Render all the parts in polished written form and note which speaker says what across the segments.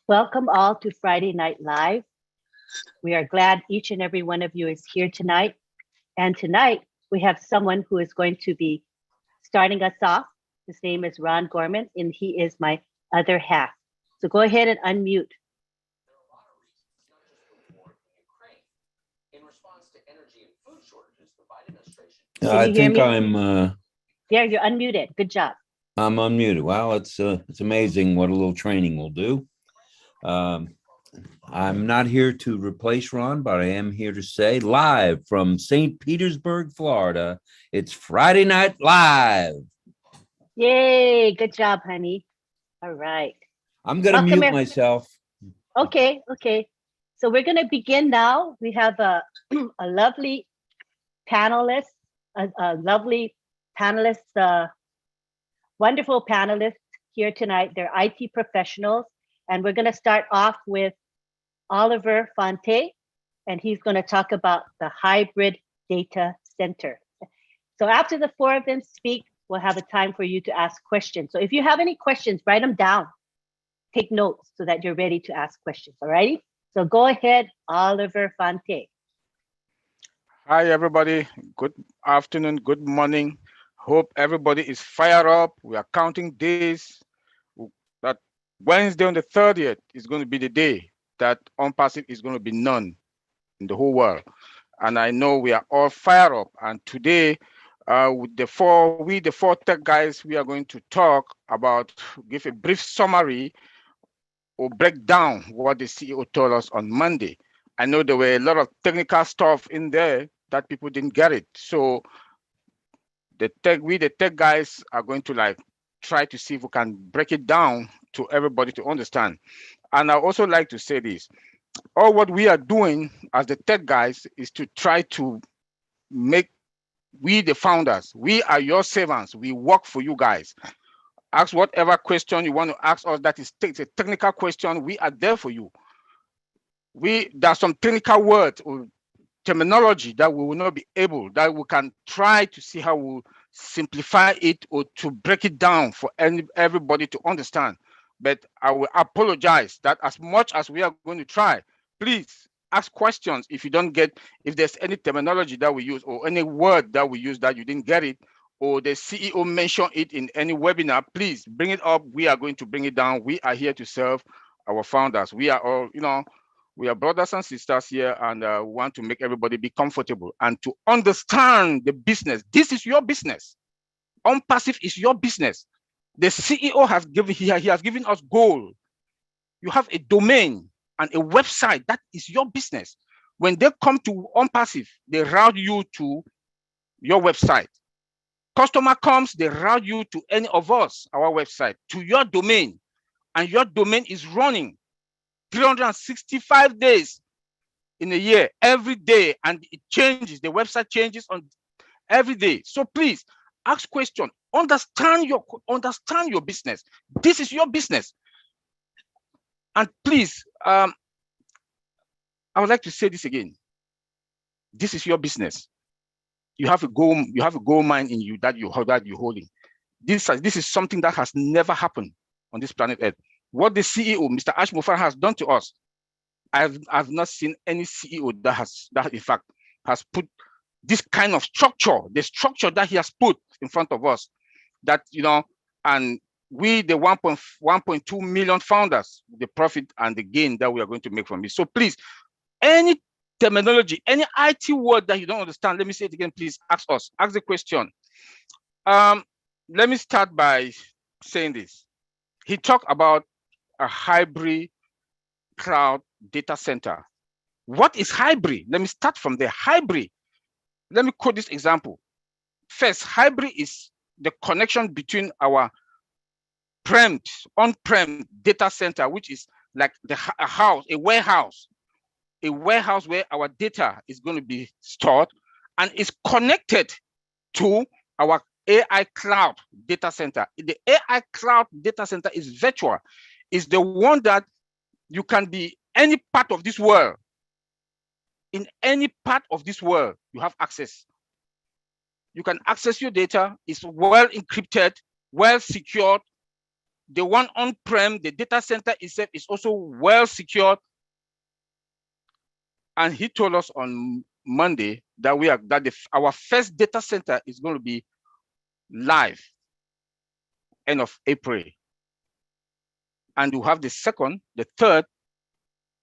Speaker 1: Welcome all to Friday Night Live. We are glad each and every one of you is here tonight. And tonight we have someone who is going to be starting us off. His name is Ron Gorman, and he is my other half. So go ahead and unmute. Can
Speaker 2: I
Speaker 1: you hear
Speaker 2: think
Speaker 1: me?
Speaker 2: Yeah,
Speaker 1: you're unmuted. Good job.
Speaker 2: I'm unmuted. Wow, it's amazing what a little training will do. I'm not here to replace Ron, but I am here to say live from St. Petersburg, Florida. It's Friday Night Live.
Speaker 1: Yay, good job, honey. All right.
Speaker 2: I'm gonna mute myself.
Speaker 1: Okay. So we're gonna begin now. We have a a lovely panelist, a lovely panelist, wonderful panelists here tonight. They're IT professionals, and we're going to start off with Oliver Fonte, and he's going to talk about the hybrid data center. So after the four of them speak, we'll have a time for you to ask questions. So if you have any questions, write them down. Take notes so that you're ready to ask questions, all righty? So go ahead, Oliver Fonte.
Speaker 3: Hi, everybody. Good afternoon, good morning. Hope everybody is fired up. We are counting days. That Wednesday on the 30th is going to be the day that ONPASSIVE is going to be known in the whole world. And I know we are all fired up. And today, with the four tech guys, we are going to talk about, give a brief summary or break down what the CEO told us on Monday. I know there were a lot of technical stuff in there that people didn't get it. So the tech guys are going to try to see if we can break it down to everybody to understand. And I also like to say this, all what we are doing as the tech guys is to try to make we the founders, we are your servants, we work for you guys. Ask whatever question you want to ask us that is a technical question, we are there for you. There's some technical words or terminology that we will not be able, that we can try to see how we simplify it or to break it down for everybody to understand. But I will apologize that as much as we are going to try, please ask questions if you don't get, if there's any terminology that we use or any word that we use that you didn't get it, or the CEO mentioned it in any webinar, please bring it up. We are going to bring it down. We are here to serve our founders. We are all, we are brothers and sisters here, and want to make everybody be comfortable and to understand the business. This is your business. ONPASSIVE is your business. The CEO has given us goal. You have a domain and a website. That is your business. When they come to ONPASSIVE, they route you to your website. Customer comes, they route you to any of us, our website, to your domain, and your domain is running 365 days in a year, every day, and it changes. The website changes on every day. So please ask questions. Understand your business. This is your business. And please, I would like to say this again. This is your business. You have a gold mine in you that you're holding. This is something that has never happened on this planet Earth. What the CEO, Mr. Ash Mufar, has done to us, I've not seen any CEO that in fact has put this kind of structure, the structure that he has put in front of us, that, and we, the 1.2 million founders, the profit and the gain that we are going to make from it. So please, any terminology, any IT word that you don't understand, let me say it again, please ask us, ask the question. Let me start by saying this. He talked about a hybrid cloud data center. What is hybrid? Let me start from there. Hybrid. Let me quote this example. First, hybrid is the connection between our on-prem data center, which is like a warehouse where our data is going to be stored, and is connected to our AI cloud data center. The AI cloud data center is virtual. It's the one that you can be any part of this world. In any part of this world, you have access. You can access your data. It's well encrypted, well secured, The one on-prem, the data center itself is also well secured. And he told us on Monday that our first data center is going to be live end of April. And we'll have the second, the third,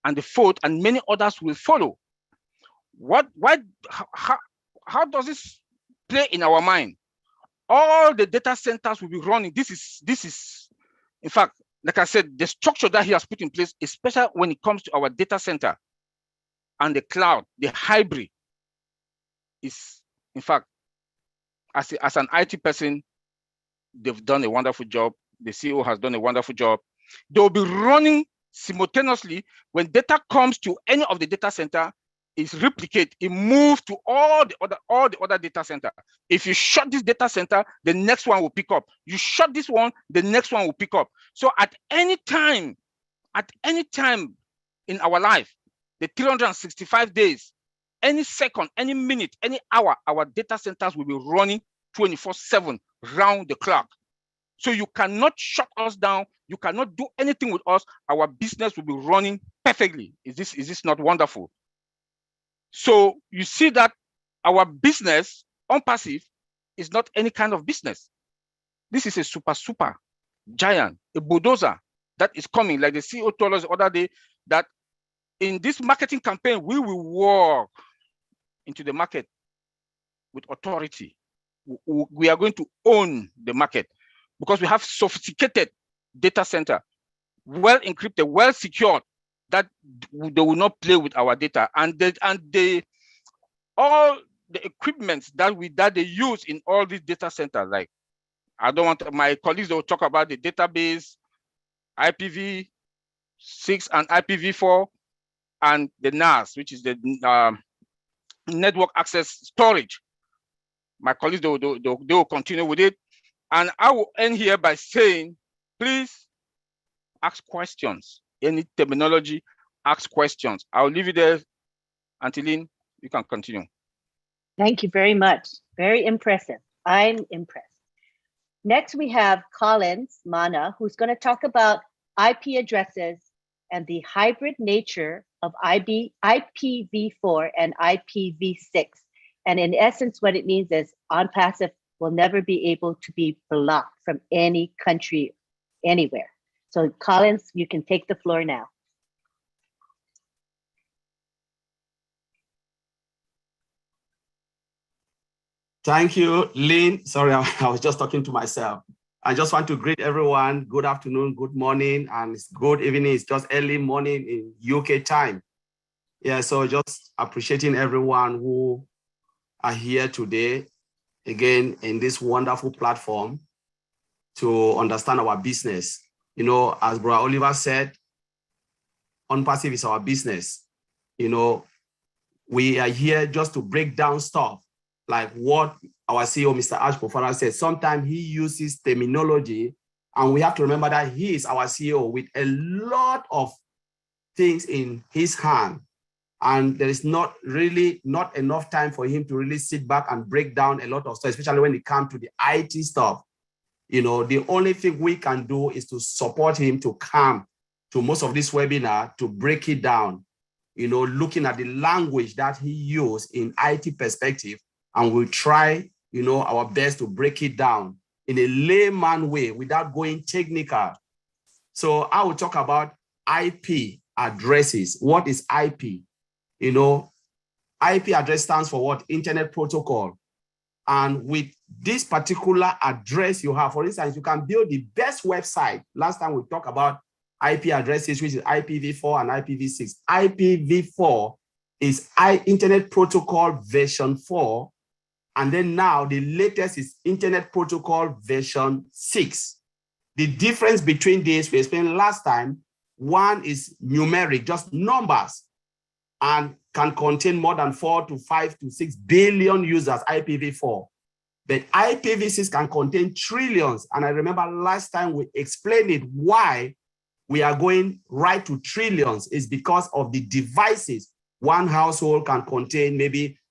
Speaker 3: and the fourth, and many others will follow. How does this play in our mind? All the data centers will be running. This is, in fact, like I said, the structure that he has put in place, especially when it comes to our data center and the cloud, the hybrid, is, in fact, as an IT person, they've done a wonderful job. The CEO has done a wonderful job. They will be running simultaneously. When data comes to any of the data center, is replicate, it moves to all the other data center. If you shut this data center, the next one will pick up. You shut this one, the next one will pick up. So at any time in our life, the 365 days, any second, any minute, any hour, our data centers will be running 24/7 round the clock. So you cannot shut us down. You cannot do anything with us. Our business will be running perfectly. Is this not wonderful? So you see that our business, ONPASSIVE, is not any kind of business. This is a super giant, a bulldozer that is coming. Like the CEO told us the other day, that in this marketing campaign, we will walk into the market with authority. We are going to own the market because we have sophisticated data center, well encrypted, well secured, that they will not play with our data. And all the equipment that they use in all these data centers, like, I don't want my colleagues will talk about the database, IPv6 and IPv4, and the NAS, which is the network access storage. My colleagues, they will continue with it. And I will end here by saying, please ask questions. Any terminology, ask questions. I'll leave you there. Antilene, you can continue.
Speaker 1: Thank you very much. Very impressive. I'm impressed. Next, we have Collins Mana, who's going to talk about IP addresses and the hybrid nature of IPv4 and IPv6. And in essence, what it means is ONPASSIVE will never be able to be blocked from any country, anywhere. So Collins, you can take the floor now.
Speaker 4: Thank you, Lynn. Sorry, I was just talking to myself. I just want to greet everyone. Good afternoon, good morning, and it's good evening. It's just early morning in UK time. Yeah, so just appreciating everyone who are here today, again, in this wonderful platform to understand our business. You know, as Brother Oliver said, ONPASSIVE is our business. You know, we are here just to break down stuff like what our CEO, Mr. Ash Pofara, said. Sometimes he uses terminology, and we have to remember that he is our CEO with a lot of things in his hand. And there is not enough time for him to really sit back and break down a lot of stuff, especially when it comes to the IT stuff. You know, the only thing we can do is to support him to come to most of this webinar to break it down, you know, looking at the language that he used in IT perspective, and we'll try, you know, our best to break it down in a layman way without going technical. So I will talk about IP addresses. What is IP? You know, IP address stands for what? Internet Protocol. And with this particular address you have, for instance, you can build the best website. Last time we talked about IP addresses, which is IPv4 and IPv6. IPv4 is Internet Protocol version 4. And then now the latest is Internet Protocol version 6. The difference between these, we explained last time, one is numeric, just numbers, and can contain more than 4 to 5 to 6 billion users, IPv4. But IPv6 can contain trillions. And I remember last time we explained it, why we are going right to trillions is because of the devices. One household can contain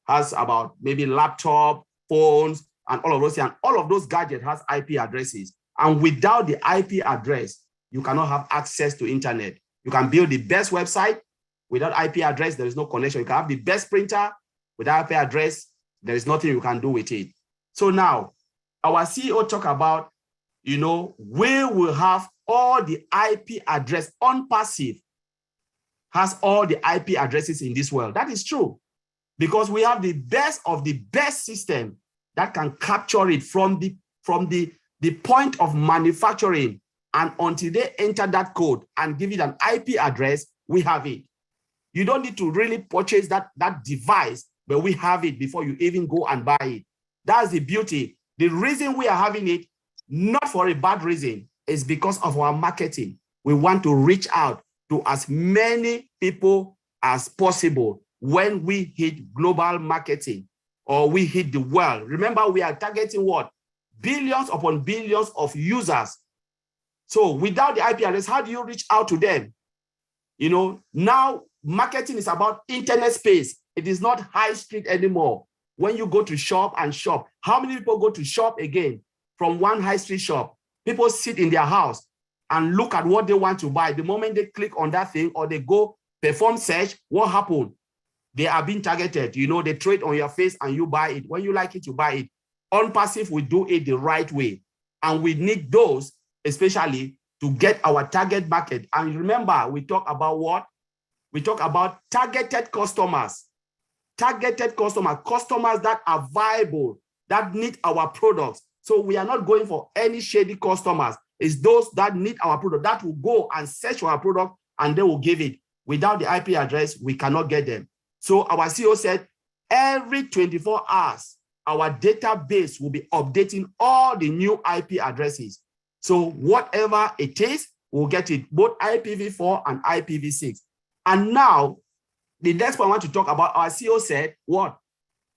Speaker 4: has about laptop, phones, and all of those things. And all of those gadgets has IP addresses. And without the IP address, you cannot have access to internet. You can build the best website. Without IP address, there is no connection. You can have the best printer. Without IP address, there is nothing you can do with it. So now, our CEO talk about, we will have all the IP address. ONPASSIVE has all the IP addresses in this world. That is true, because we have the best of the best system that can capture it from the point of manufacturing, and until they enter that code and give it an IP address, we have it. You don't need to really purchase that device, but we have it before you even go and buy it. That's the beauty. The reason we are having it, not for a bad reason, is because of our marketing. We want to reach out to as many people as possible when we hit global marketing or we hit the world. Remember, we are targeting what? Billions upon billions of users. So without the IP address, how do you reach out to them? Now marketing is about internet space. It is not high street anymore. When you go to shop and shop, how many people go to shop again from one high street shop? People sit in their house and look at what they want to buy. The moment they click on that thing or they go perform search, what happened? They are being targeted. They trade on your face and you buy it. When you like it, you buy it. ONPASSIVE will do it the right way. And we need those, especially to get our target market. And remember, we talk about what? We talk about targeted customers. Targeted customers that are viable, that need our products. So we are not going for any shady customers. It's those that need our product, that will go and search for our product and they will give it. Without the IP address, we cannot get them. So our CEO said, every 24 hours, our database will be updating all the new IP addresses. So whatever it is, we'll get it, both IPv4 and IPv6. And now, the next point I want to talk about, our CEO said, what?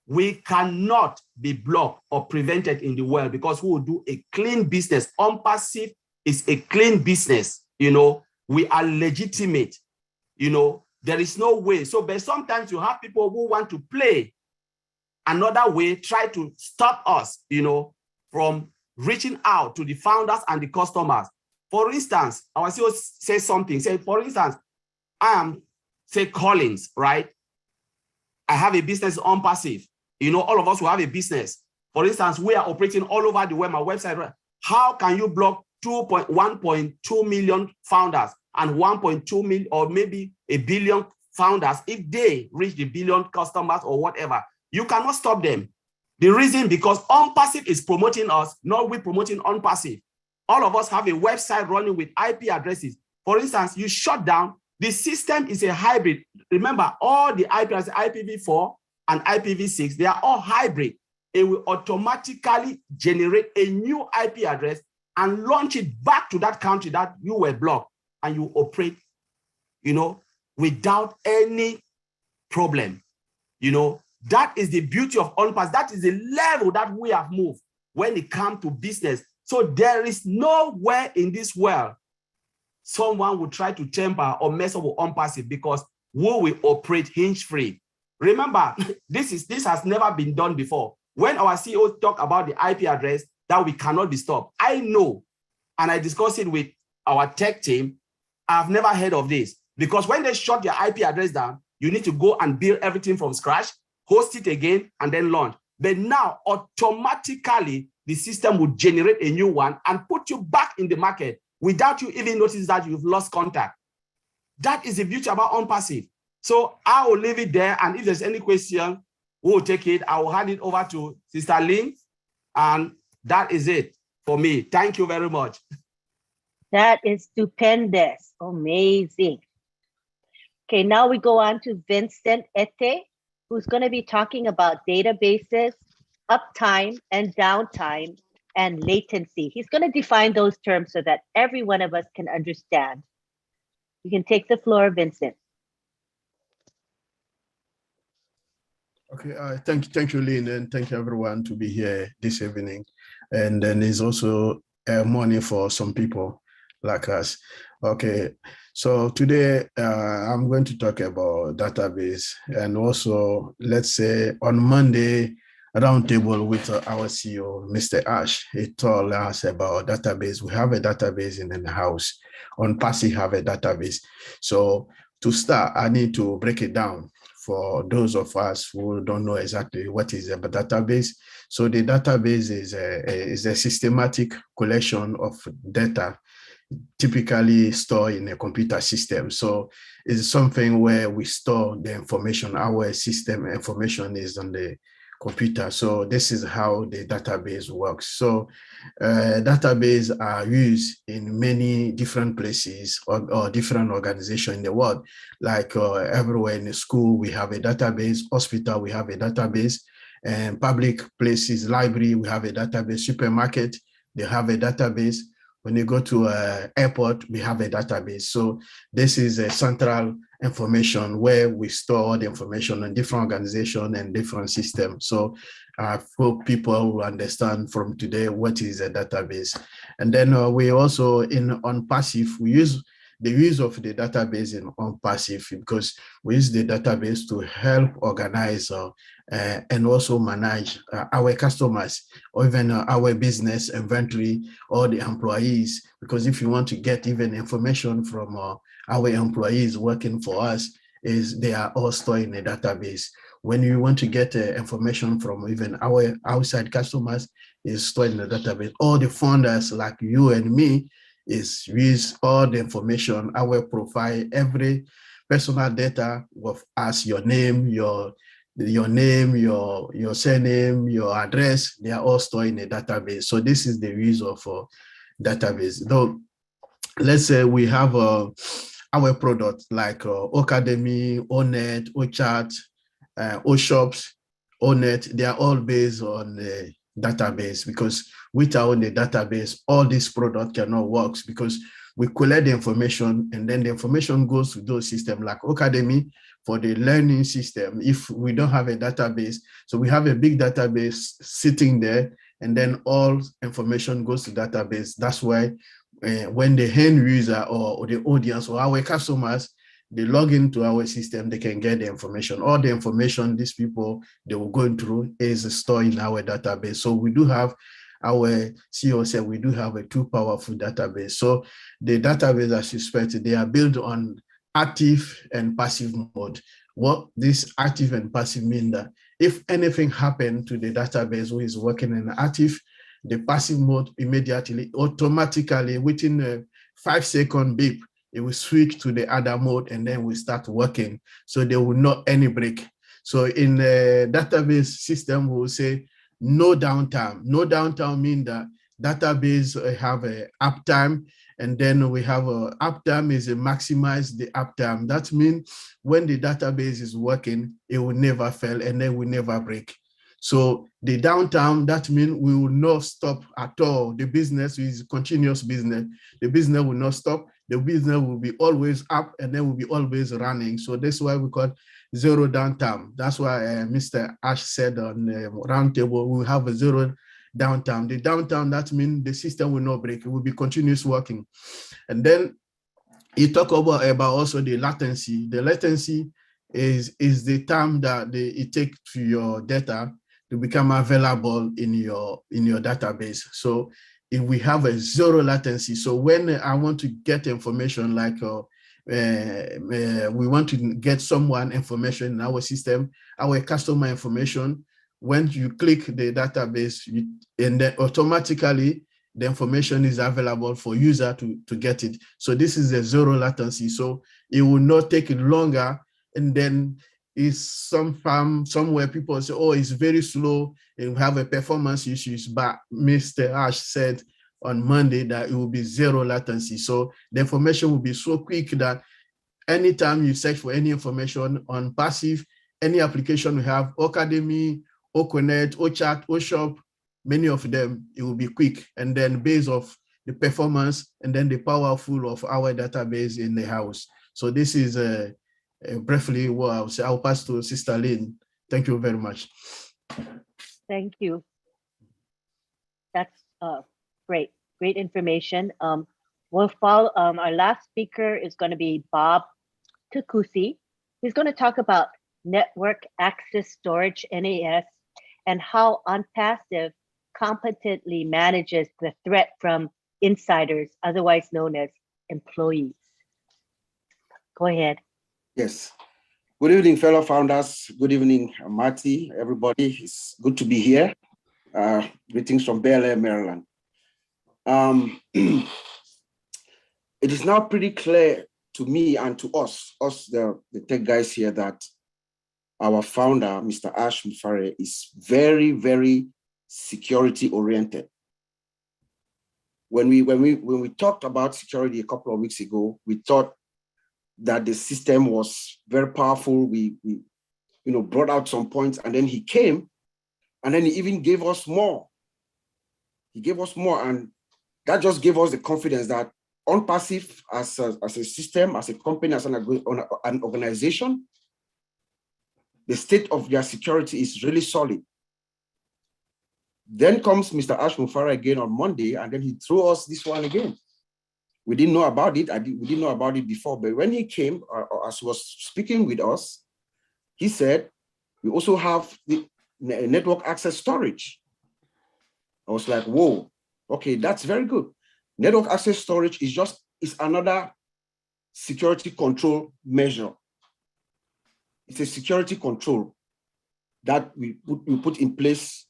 Speaker 4: We cannot be blocked or prevented in the world because we will do a clean business. ONPASSIVE is a clean business. We are legitimate. There is no way. So, but sometimes you have people who want to play another way, try to stop us, from reaching out to the founders and the customers. For instance, our CEO says something. Say, for instance, I am, say, Collins, right? I have a business ONPASSIVE. All of us will have a business. For instance, we are operating all over the web, my website. Right? How can you block 1.2 million founders and 1.2 million or maybe a billion founders if they reach the billion customers or whatever? You cannot stop them. The reason, because ONPASSIVE is promoting us, not we promoting ONPASSIVE. All of us have a website running with IP addresses. For instance, you shut down, the system is a hybrid. Remember, all the IP addresses, IPv4 and IPv6, they are all hybrid. It will automatically generate a new IP address and launch it back to that country that you were blocked, and you operate, without any problem. That is the beauty of ONPASSIVE. That is the level that we have moved when it comes to business. So there is nowhere in this world someone will try to temper or mess up with ONPASSIVE, because we will operate hinge-free. Remember, this has never been done before. When our CEO talk about the IP address, that we cannot be stopped. I know, and I discussed it with our tech team, I've never heard of this, because when they shut their IP address down, you need to go and build everything from scratch, host it again, and then launch. But now, automatically, the system will generate a new one and put you back in the market without you even notice that you've lost contact. That is the beauty about ONPASSIVE. So I will leave it there. And if there's any question, we will take it. I will hand it over to Sister Lynn. And that is it for me. Thank you very much.
Speaker 1: That is stupendous. Amazing. Okay, now we go on to Vincent Ete, who's going to be talking about databases, uptime and downtime, and latency. He's going to define those terms so that every one of us can understand. You can take the floor, Vincent.
Speaker 5: Okay, thank you, Lynn, and thank you everyone to be here this evening. And then it's also morning for some people like us. Okay, so today I'm going to talk about database, and also let's say on Monday roundtable with our CEO, Mr. Ash. He told us about database. We have a database in the house. ONPASSIVE have a database. So to start, I need to break it down for those of us who don't know exactly what is a database. So the database is a systematic collection of data typically stored in a computer system. So it's something where we store the information. Our system information is on the computer. So this is how the database works. So database are used in many different places or different organizations in the world. Like everywhere in the school, we have a database. Hospital, we have a database. And public places, library, we have a database. Supermarket, they have a database. When you go to an airport, we have a database. So this is a central information where we store the information in different organizations and different systems. So I hope people will understand from today what is a database. And then we also in ONPASSIVE, we use the use of the database in ONPASSIVE because we use the database to help organize and also manage our customers or even our business inventory or the employees. Because if you want to get even information from our employees working for us, is they are all stored in a database. When you want to get information from even our outside customers, is stored in a database. All the founders like you and me is use all the information, our profile, every personal data of us, your name, your surname, your address, they are all stored in a database. So this is the use of database. Though, let's say we have our product like Academy, ONET, OChat, OShops, ONET, they are all based on the database because without the database, all these products cannot work because we collect the information and then the information goes to those systems like Academy for the learning system. If we don't have a database, so we have a big database sitting there and then all information goes to database. That's why when the end user or the audience or our customers, they log into our system, they can get the information. All the information these people, they were going through is stored in our database. So we do have, our CEO said, we do have a two powerful database. So the database, as you expected, they are built on active and passive mode. What this active and passive mean that if anything happened to the database who is working in active, the passive mode immediately, automatically within a 5-second beep, it will switch to the other mode and then we start working. So there will not any break. So in the database system, we will say no downtime. No downtime means that database have a uptime, and then we have a uptime is a maximize the uptime. That means when the database is working, it will never fail and then will never break. So the downtime, that means we will not stop at all. The business is continuous business. The business will not stop. The business will be always up and then will be always running. So that's why we call zero downtime. That's why Mr. Ash said on the roundtable, we have a zero downtime. The downtime, that means the system will not break. It will be continuous working. And then you talk about also the latency. The latency is the time that it takes for your data to become available in your database. So if we have a zero latency, so when I want to get information like we want to get someone information in our system, our customer information, when you click the database, and then automatically the information is available for user to get it. So this is a zero latency. So it will not take longer. And then is somewhere people say, oh, it's very slow and we have a performance issues, but Mr. Ash said on Monday that it will be zero latency. So the information will be so quick that anytime you search for any information on passive, any application we have, Academy, Oconet, OChat, OShop, many of them, it will be quick. And then based off the performance and then the powerful of our database in the house. So this is briefly what I'll say. I'll pass to Sister Lynn. Thank you very much.
Speaker 1: Thank you. That's great information. We'll follow. Our last speaker is going to be Bob Takusi. He's going to talk about network access storage, NAS, and how ONPASSIVE competently manages the threat from insiders, otherwise known as employees. Go ahead.
Speaker 6: Yes. Good evening, fellow founders. Good evening, Marty, everybody. It's good to be here. Greetings from Bel Air, Maryland. It is now pretty clear to me and to us, the tech guys here, that our founder, Mr. Ash Mufare, is very, very security oriented. When we talked about security a couple of weeks ago, we thought that the system was very powerful. We brought out some points, and then he came, and then he even gave us more. He gave us more, and that just gave us the confidence that ONPASSIVE as a system, as a company, as an organization, the state of their security is really solid. Then comes Mr. Ash Mufare again on Monday, and then he threw us this one again. We didn't know about it. We didn't know about it before, but when he came, as he was speaking with us, he said, we also have the network access storage. I was like, whoa, okay, that's very good. Network access storage is another security control measure. It's a security control that we put in place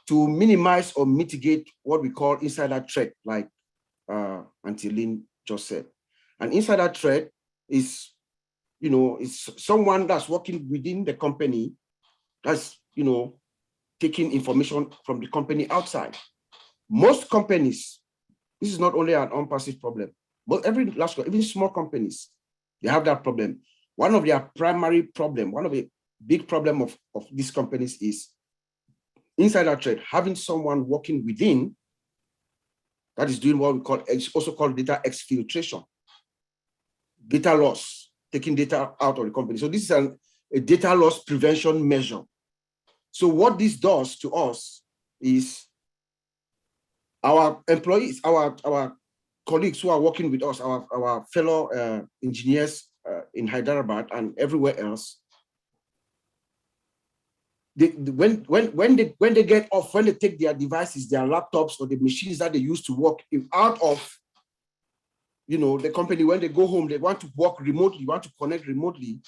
Speaker 6: to minimize or mitigate what we call insider threat, like Lynn just said. An insider threat is, is someone that's working within the company that's, taking information from the company outside. Most companies, this is not only an ONPASSIVE problem, but even small companies, they have that problem. One of their primary problem, one of the big problem of these companies is insider threat, having someone working within that is doing what we call, also called data exfiltration, data loss, taking data out of the company. So this is a data loss prevention measure. So what this does to us is our employees, our colleagues who are working with us, our fellow engineers in Hyderabad and everywhere else, when they get off, when they take their devices, their laptops or the machines that they use to work out of, the company, when they go home, they want to work remotely, want to connect remotely.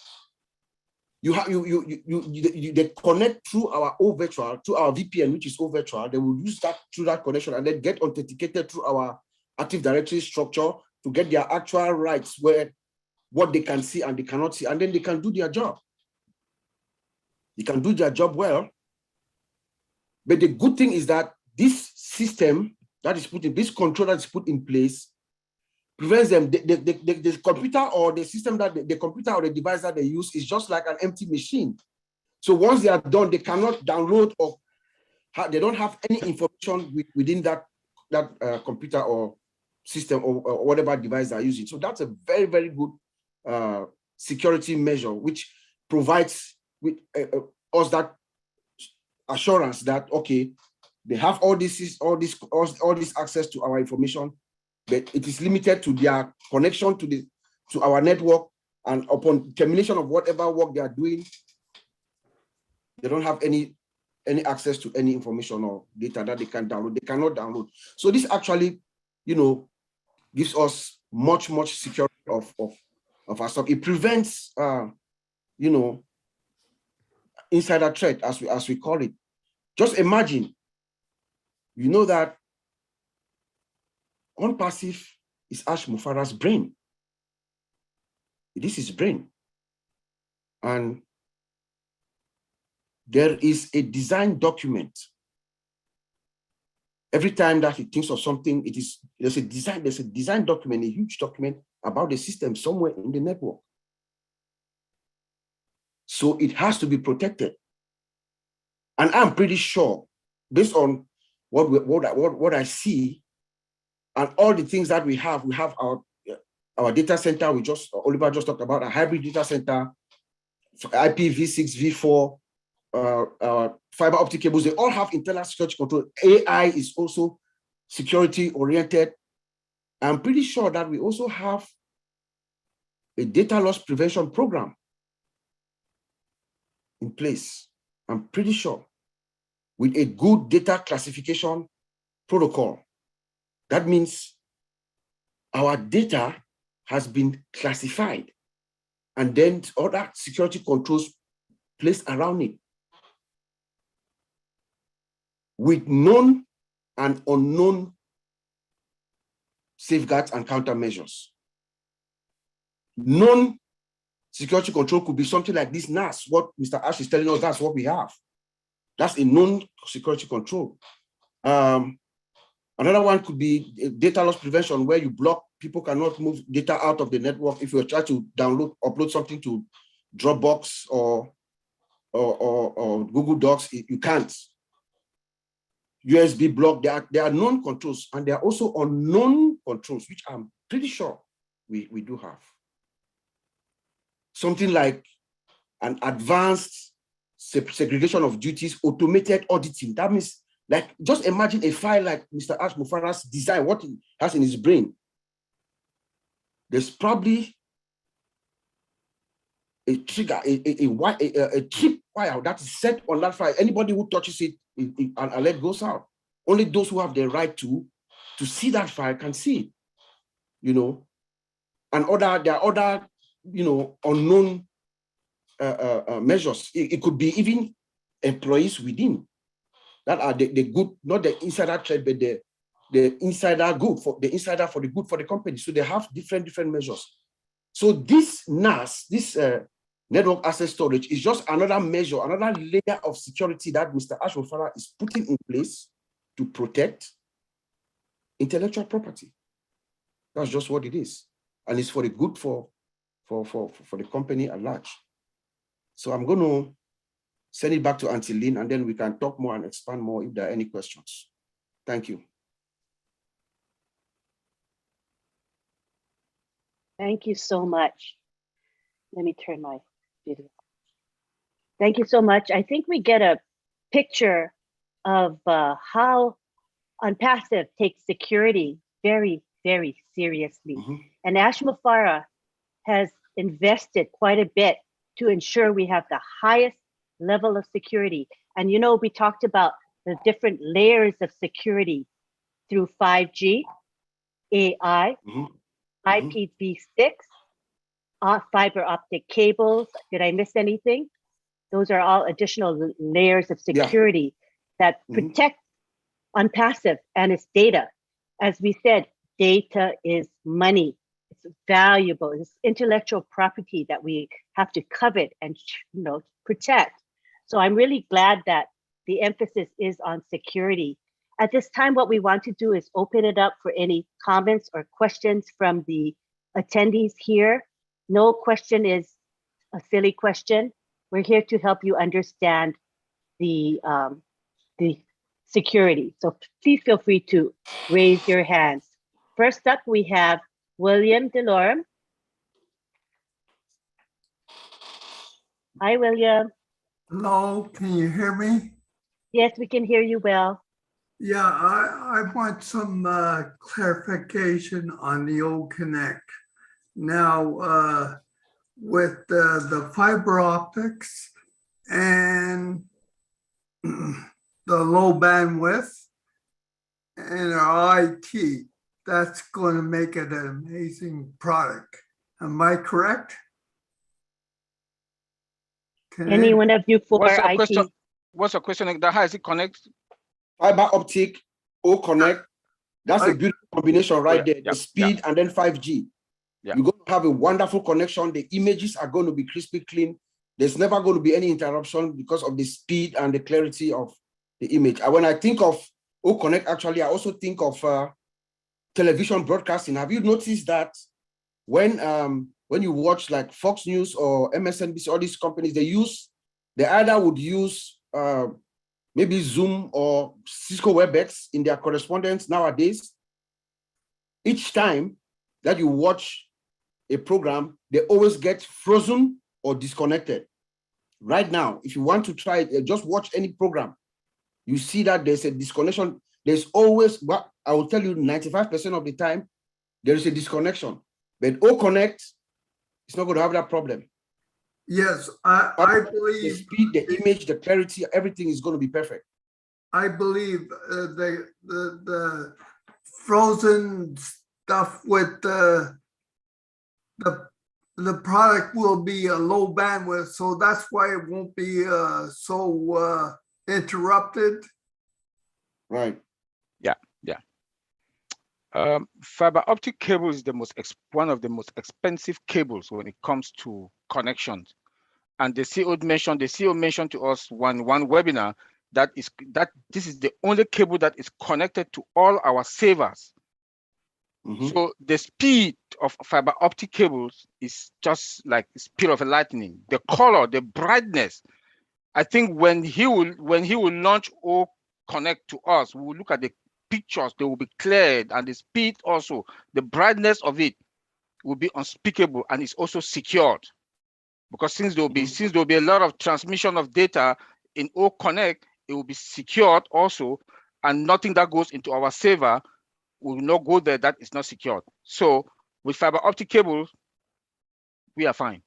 Speaker 6: They connect through our OVirtual, through our VPN, which is OVirtual. They will use that through that connection and then get authenticated through our Active Directory structure to get their actual rights, where what they can see and they cannot see, and then they can do their job. They can do their job well. But the good thing is that this system that is put in, this control that is put in place, prevents them. The computer or the system that the computer or the device that they use is just like an empty machine. So once they are done, they cannot download or they don't have any information within that computer or system or whatever device they are using. So that's a very, very good security measure, which provides with us that assurance that, okay, they have all this access to our information, but it is limited to their connection to our network, and upon termination of whatever work they are doing, they don't have any access to any information or data that they can download. They cannot download. So this actually, gives us much security of our stuff. It prevents, insider threat, as we call it. Just imagine, that ONPASSIVE is Ash Mufare's brain. It is his brain. And there is a design document. Every time that he thinks of something, there's a design document, a huge document about the system somewhere in the network. So it has to be protected. And I'm pretty sure, based on what I see, and all the things that we have our data center. Oliver just talked about a hybrid data center, IPv6, V4, fiber optic cables. They all have internal security control. AI is also security oriented. I'm pretty sure that we also have a data loss prevention program in place. I'm pretty sure. with a good data classification protocol. That means our data has been classified and then other security controls placed around it with known and unknown safeguards and countermeasures. Known security control could be something like this NAS, what Mr. Ash is telling us, that's what we have. That's a known security control. Another one could be data loss prevention, where you block, people cannot move data out of the network. If you try to upload something to Dropbox or Google Docs, you can't. USB block, there are known controls, and there are also unknown controls, which I'm pretty sure we do have. Something like an advanced segregation of duties, automated auditing. That means, like, just imagine a file like Mr. Ash Mufara's design, what he has in his brain. There's probably a trigger, a trip wire that is set on that file. Anybody who touches it, an alert goes out. Only those who have the right to see that file can see it, you know. And there are other, you know, unknown measures. It could be even employees within that are the good, not the insider threat, but the insider good for the insider for the good for the company. So they have different measures. So this NAS, this network access storage, is just another measure, another layer of security that Mr. Ash Mufara is putting in place to protect intellectual property. That's just what it is, and it's for the good for the company at large. So I'm going to send it back to Auntie Lynn, and then we can talk more and expand more if there are any questions. Thank you.
Speaker 1: Thank you so much. Let me turn my video. Thank you so much. I think we get a picture of how ONPASSIVE takes security very, very seriously.
Speaker 6: Mm-hmm.
Speaker 1: And Ash Mufara has invested quite a bit to ensure we have the highest level of security. And you know, we talked about the different layers of security through 5G, AI,
Speaker 6: Mm-hmm.
Speaker 1: IPv6, fiber optic cables. Did I miss anything? Those are all additional layers of security that protect ONPASSIVE and its data. As we said, data is money. It's valuable. It's intellectual property that we have to covet and, you know, protect. So I'm really glad that the emphasis is on security. At this time, what we want to do is open it up for any comments or questions from the attendees here. No question is a silly question. We're here to help you understand the security. So please feel free to raise your hands. First up, we have William Delorme. Hi, William.
Speaker 7: Hello, can you hear me?
Speaker 1: Yes, we can hear you well.
Speaker 7: Yeah, I want some clarification on the old Connect. Now, with the fiber optics and the low bandwidth and our IT, that's going to make it an amazing product. Am I correct?
Speaker 1: Any one of you for
Speaker 3: What's your
Speaker 1: IT?
Speaker 3: question? What's your question? How is it connect?
Speaker 6: Fiber optic, O Connect. That's a beautiful combination right there. The speed and then 5G.
Speaker 3: Yeah.
Speaker 6: You're going to have a wonderful connection. The images are going to be crispy clean. There's never going to be any interruption because of the speed and the clarity of the image. And when I think of O Connect, actually, I also think of television broadcasting. Have you noticed that when you watch like Fox News or MSNBC, all these companies, they either would use maybe Zoom or Cisco WebEx in their correspondence nowadays. Each time that you watch a program, they always get frozen or disconnected. Right now, if you want to try it, just watch any program, you see that there's a disconnection. There's always, well, I will tell you 95% of the time, there is a disconnection. But O Connect, it's not going to have that problem.
Speaker 7: Yes, I believe
Speaker 6: the speed, the image, the clarity, everything is going to be perfect.
Speaker 7: I believe the frozen stuff with the product will be a low bandwidth, so that's why it won't be so interrupted.
Speaker 6: Right.
Speaker 3: Fiber optic cable is one of the most expensive cables when it comes to connections. And the CEO mentioned to us one webinar that this is the only cable that is connected to all our servers. So the speed of fiber optic cables is just like the speed of a lightning. The color, the brightness. I think when he will launch O Connect to us, we will look at the pictures. They will be cleared, and the speed also, the brightness of it will be unspeakable, and it's also secured. Because since there will be a lot of transmission of data in O Connect, it will be secured also, and nothing that goes into our server will not go there that is not secured. So with fiber optic cables, we are fine.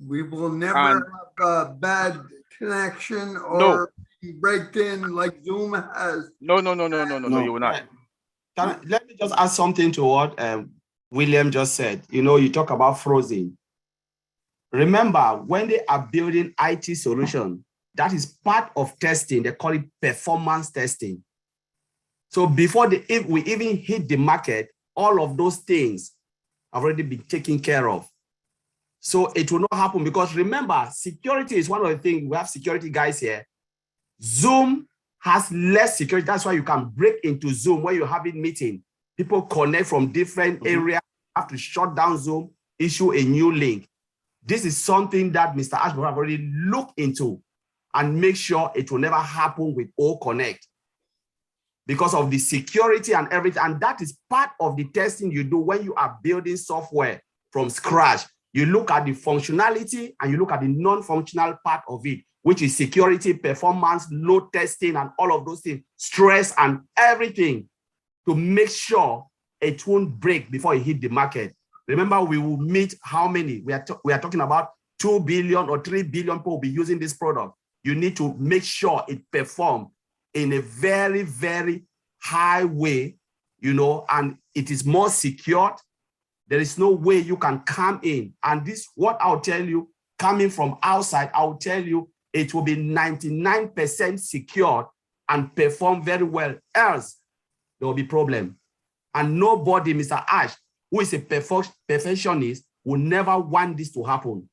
Speaker 7: We will never have a bad connection or be breaked in like Zoom has.
Speaker 3: No, you will not.
Speaker 4: Let me just add something to what William just said. You talk about frozen. Remember, when they are building IT solution, that is part of testing. They call it performance testing. So before we even hit the market, all of those things have already been taken care of. So it will not happen because remember, security is one of the things. We have security guys here. Zoom has less security. That's why you can break into Zoom when you're having meeting. People connect from different areas, have to shut down Zoom, issue a new link. This is something that Mr. Ashburn have already looked into and make sure it will never happen with O Connect because of the security and everything. And that is part of the testing you do when you are building software from scratch. You look at the functionality and you look at the non-functional part of it, which is security, performance, load testing, and all of those things, stress and everything to make sure it won't break before it hit the market. Remember, we will meet how many? We are talking about 2 billion or 3 billion people will be using this product. You need to make sure it performs in a very, very high way, and it is more secured. There is no way you can come in. And this, what I'll tell you, coming from outside, I'll tell you, it will be 99% secured and perform very well. Else, there will be problem. And nobody, Mr. Ash, who is a perfectionist, will never want this to happen.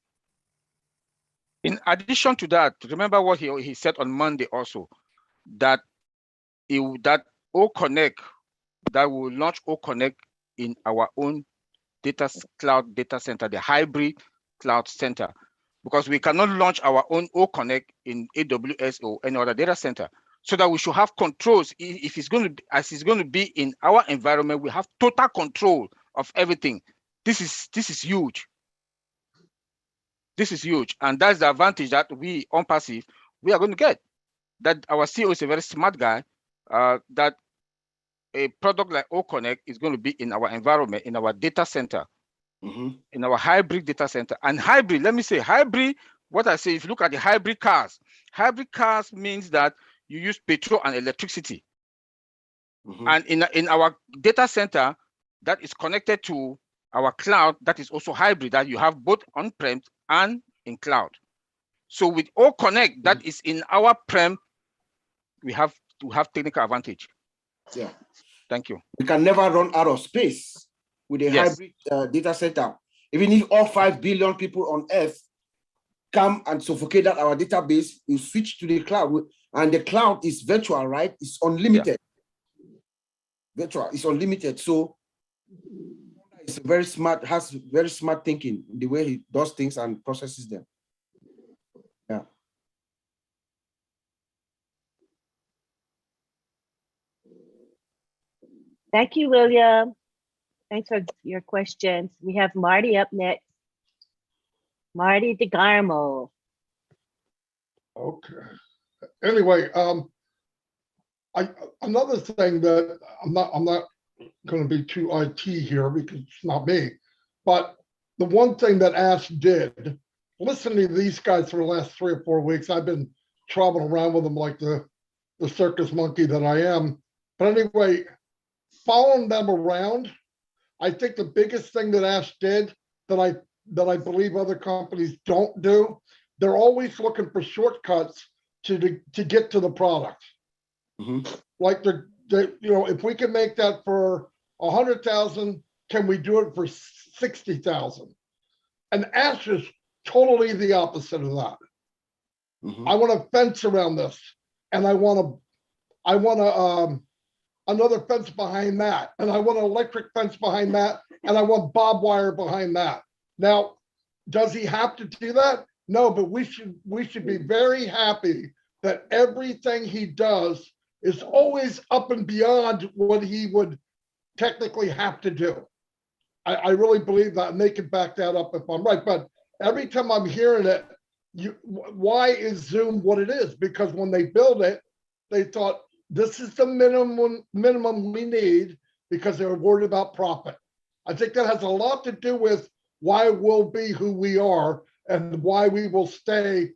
Speaker 3: In addition to that, remember what he said on Monday also, that O Connect, that will launch O Connect in our own cloud data center, the hybrid cloud center, because we cannot launch our own O Connect in AWS or any other data center. So that we should have controls. If it's going to, as it's going to be in our environment, we have total control of everything. This is huge. This is huge, and that's the advantage that we ONPASSIVE we are going to get. That our CEO is a very smart guy. That a product like O Connect is going to be in our environment, in our data center, in our hybrid data center. And hybrid, let me say hybrid. What I say, if you look at the hybrid cars means that you use petrol and electricity. And in our data center that is connected to our cloud, that is also hybrid, that you have both on-prem and in cloud. So with O Connect that is in our prem, we have to have technical advantage.
Speaker 6: Yeah.
Speaker 3: Thank you.
Speaker 6: We can never run out of space with a hybrid data center. Even if all 5 billion people on earth come and suffocate at our database, you switch to the cloud, and the cloud is virtual, right? It's unlimited. Virtual, it's unlimited. So it's very smart, has very smart thinking in the way he does things and processes them. Yeah.
Speaker 1: Thank you, William. Thanks for your questions. We have Marty up next. Marty DeGarmo.
Speaker 8: Okay. Anyway, another thing that I'm not going to be too IT here because it's not me, but the one thing that Ash did, listening to these guys for the last 3 or 4 weeks, I've been traveling around with them like the the circus monkey that I am. But anyway, following them around, I think the biggest thing that Ash did that I believe other companies don't do, they're always looking for shortcuts to get to the product. Like if we can make that for 100,000, can we do it for 60,000? And Ash is totally the opposite of that. I want a fence around this, and I want another fence behind that, and I want an electric fence behind that, and I want barbed wire behind that. Now, does he have to do that? No, but we should be very happy that everything he does is always up and beyond what he would technically have to do. I really believe that, and they can back that up if I'm right. But every time I'm hearing it, why is Zoom what it is? Because when they build it, they thought this is the minimum we need because they were worried about profit. I think that has a lot to do with why we'll be who we are and why we will stay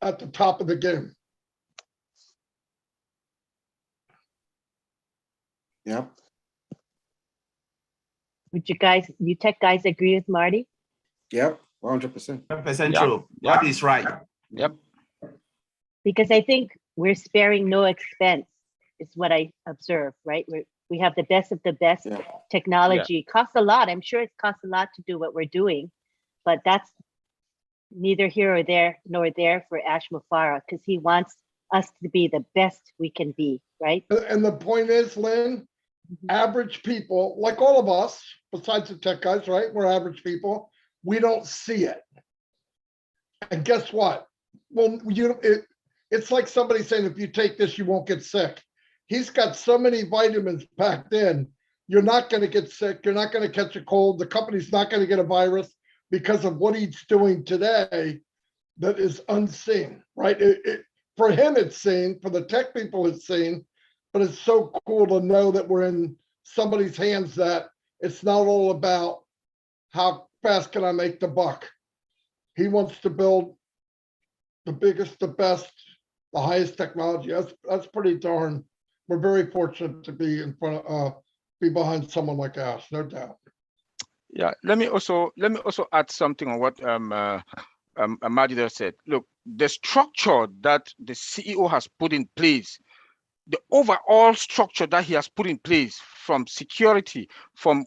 Speaker 8: at the top of the game.
Speaker 6: Yeah.
Speaker 1: Would you tech guys agree with Marty?
Speaker 6: Yep, 100%.
Speaker 4: 100% true. That is right.
Speaker 3: Yep.
Speaker 1: Because I think we're sparing no expense, is what I observe, right? We have the best of the best technology. Costs a lot. I'm sure it costs a lot to do what we're doing, but that's neither here or there nor there for Ash Mufareh, because he wants us to be the best we can be, right?
Speaker 8: And the point is, Lynn, average people, like all of us, besides the tech guys, right? We're average people. We don't see it. And guess what? Well, it's like somebody saying, if you take this, you won't get sick. He's got so many vitamins packed in, you're not going to get sick. You're not going to catch a cold. The company's not going to get a virus because of what he's doing today that is unseen, right? For him, it's seen. For the tech people, it's seen. But it's so cool to know that we're in somebody's hands, that it's not all about how fast can I make the buck. He wants to build the biggest, the best, the highest technology. That's pretty darn. We're very fortunate to be in front of, be behind someone like Ash, no doubt.
Speaker 3: Yeah, let me also add something on what Marty said. Look, the structure that the CEO has put in place, the overall structure that he has put in place, from security, from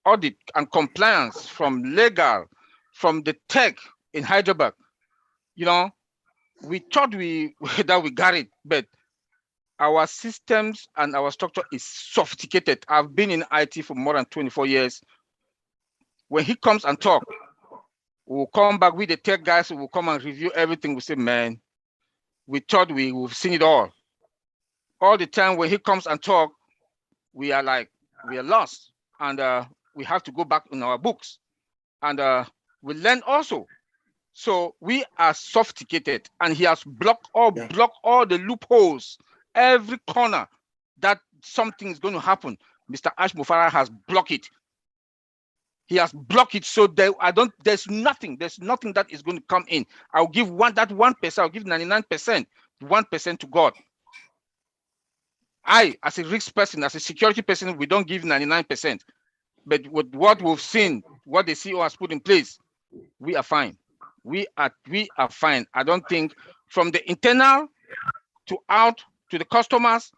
Speaker 3: audit and compliance, from legal, from the tech in Hyderabad, we thought that we got it, but our systems and our structure is sophisticated. I've been in IT for more than 24 years. When he comes and talk, we'll come back with the tech guys who will come and review everything. We say, man, we thought we've seen it all. All the time when he comes and talk, we are lost, and we have to go back in our books, and we learn also. So we are sophisticated, and he has blocked all the loopholes, every corner that something is going to happen. Mr. Ash Mufareh has blocked it. He has blocked it, so there's nothing that is going to come in. I'll give 1%, I'll give 99%, 1% to God. I, as a risk person, as a security person, we don't give 99%. But with what we've seen, what the CEO has put in place, we are fine. We are fine. I don't think, from the internal to out to the customers,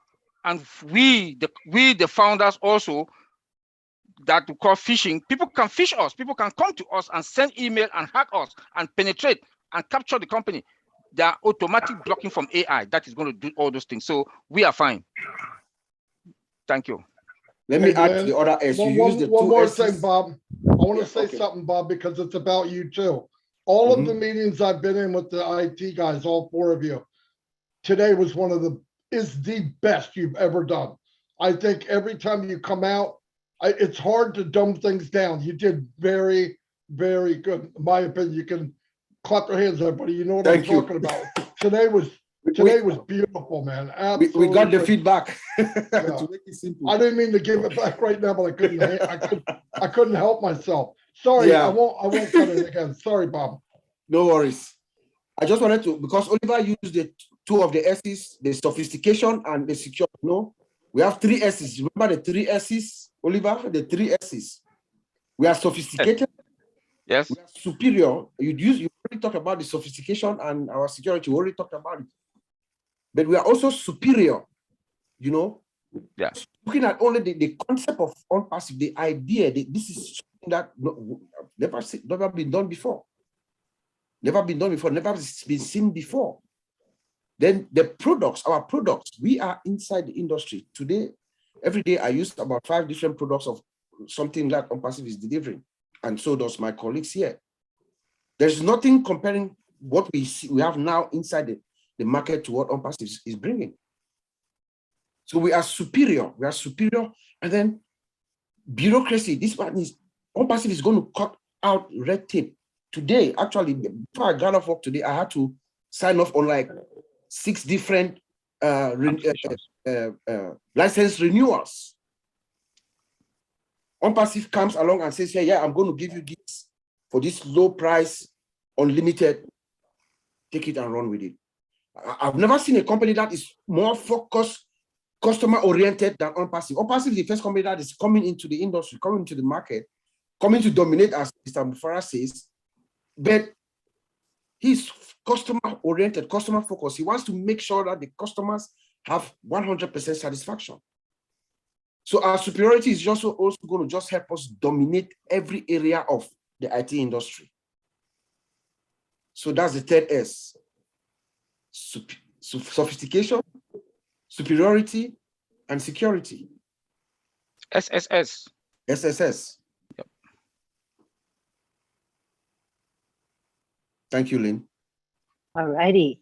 Speaker 3: and we the founders also, that we call phishing. People can phish us. People can come to us and send email and hack us and penetrate and capture the company. There are automatic blocking from AI that is going to do all those things. So we are fine. Thank you.
Speaker 6: Let me add to the other S.
Speaker 8: One more thing, Bob. I want to say something, Bob, because it's about you too. All of the meetings I've been in with the IT guys, all four of you, today was is the best you've ever done. I think every time you come out, it's hard to dumb things down. You did very, very good. In my opinion, you can clap your hands, everybody. You know what I'm talking about. Today was beautiful, man. Absolutely.
Speaker 6: We got the feedback.
Speaker 8: Yeah.
Speaker 6: To make it simple.
Speaker 8: I didn't mean to give it back right now, but I couldn't help myself. Sorry, I won't cut it again. Sorry, Bob.
Speaker 6: No worries. I just wanted to, because Oliver used two of the S's, the sophistication and the secure. No, we have three S's. Remember the three S's, Oliver? The three S's. We are sophisticated.
Speaker 3: Yes.
Speaker 6: We are superior. You already talked about the sophistication and our security. We already talked about it. But we are also superior, you know.
Speaker 3: Yeah.
Speaker 6: Looking at only the concept of ONPASSIVE, the idea that this is something that never been done before. Never been done before, never been seen before. Then the products, our products, we are inside the industry. Today, every day I use about 5 different products of something that ONPASSIVE is delivering. And so does my colleagues here. There's nothing comparing what we have now inside the market to what ONPASSIVE is bringing. So we are superior. We are superior. And then bureaucracy, this one is, ONPASSIVE is going to cut out red tape. Today, actually, before I got off work today, I had to sign off on like 6 different license renewals. ONPASSIVE comes along and says, yeah, I'm going to give you this for this low price, unlimited. Take it and run with it. I've never seen a company that is more focused, customer-oriented than ONPASSIVE. ONPASSIVE is the first company that is coming into the industry, coming into the market, coming to dominate, as Mr. Mufara says, but he's customer-oriented, customer-focused. He wants to make sure that the customers have 100% satisfaction. So our superiority is also going to just help us dominate every area of the IT industry. So that's the third S. Sophistication, superiority, and security.
Speaker 3: SSS.
Speaker 6: SSS.
Speaker 3: Yep.
Speaker 6: Thank you, Lynn.
Speaker 1: All righty.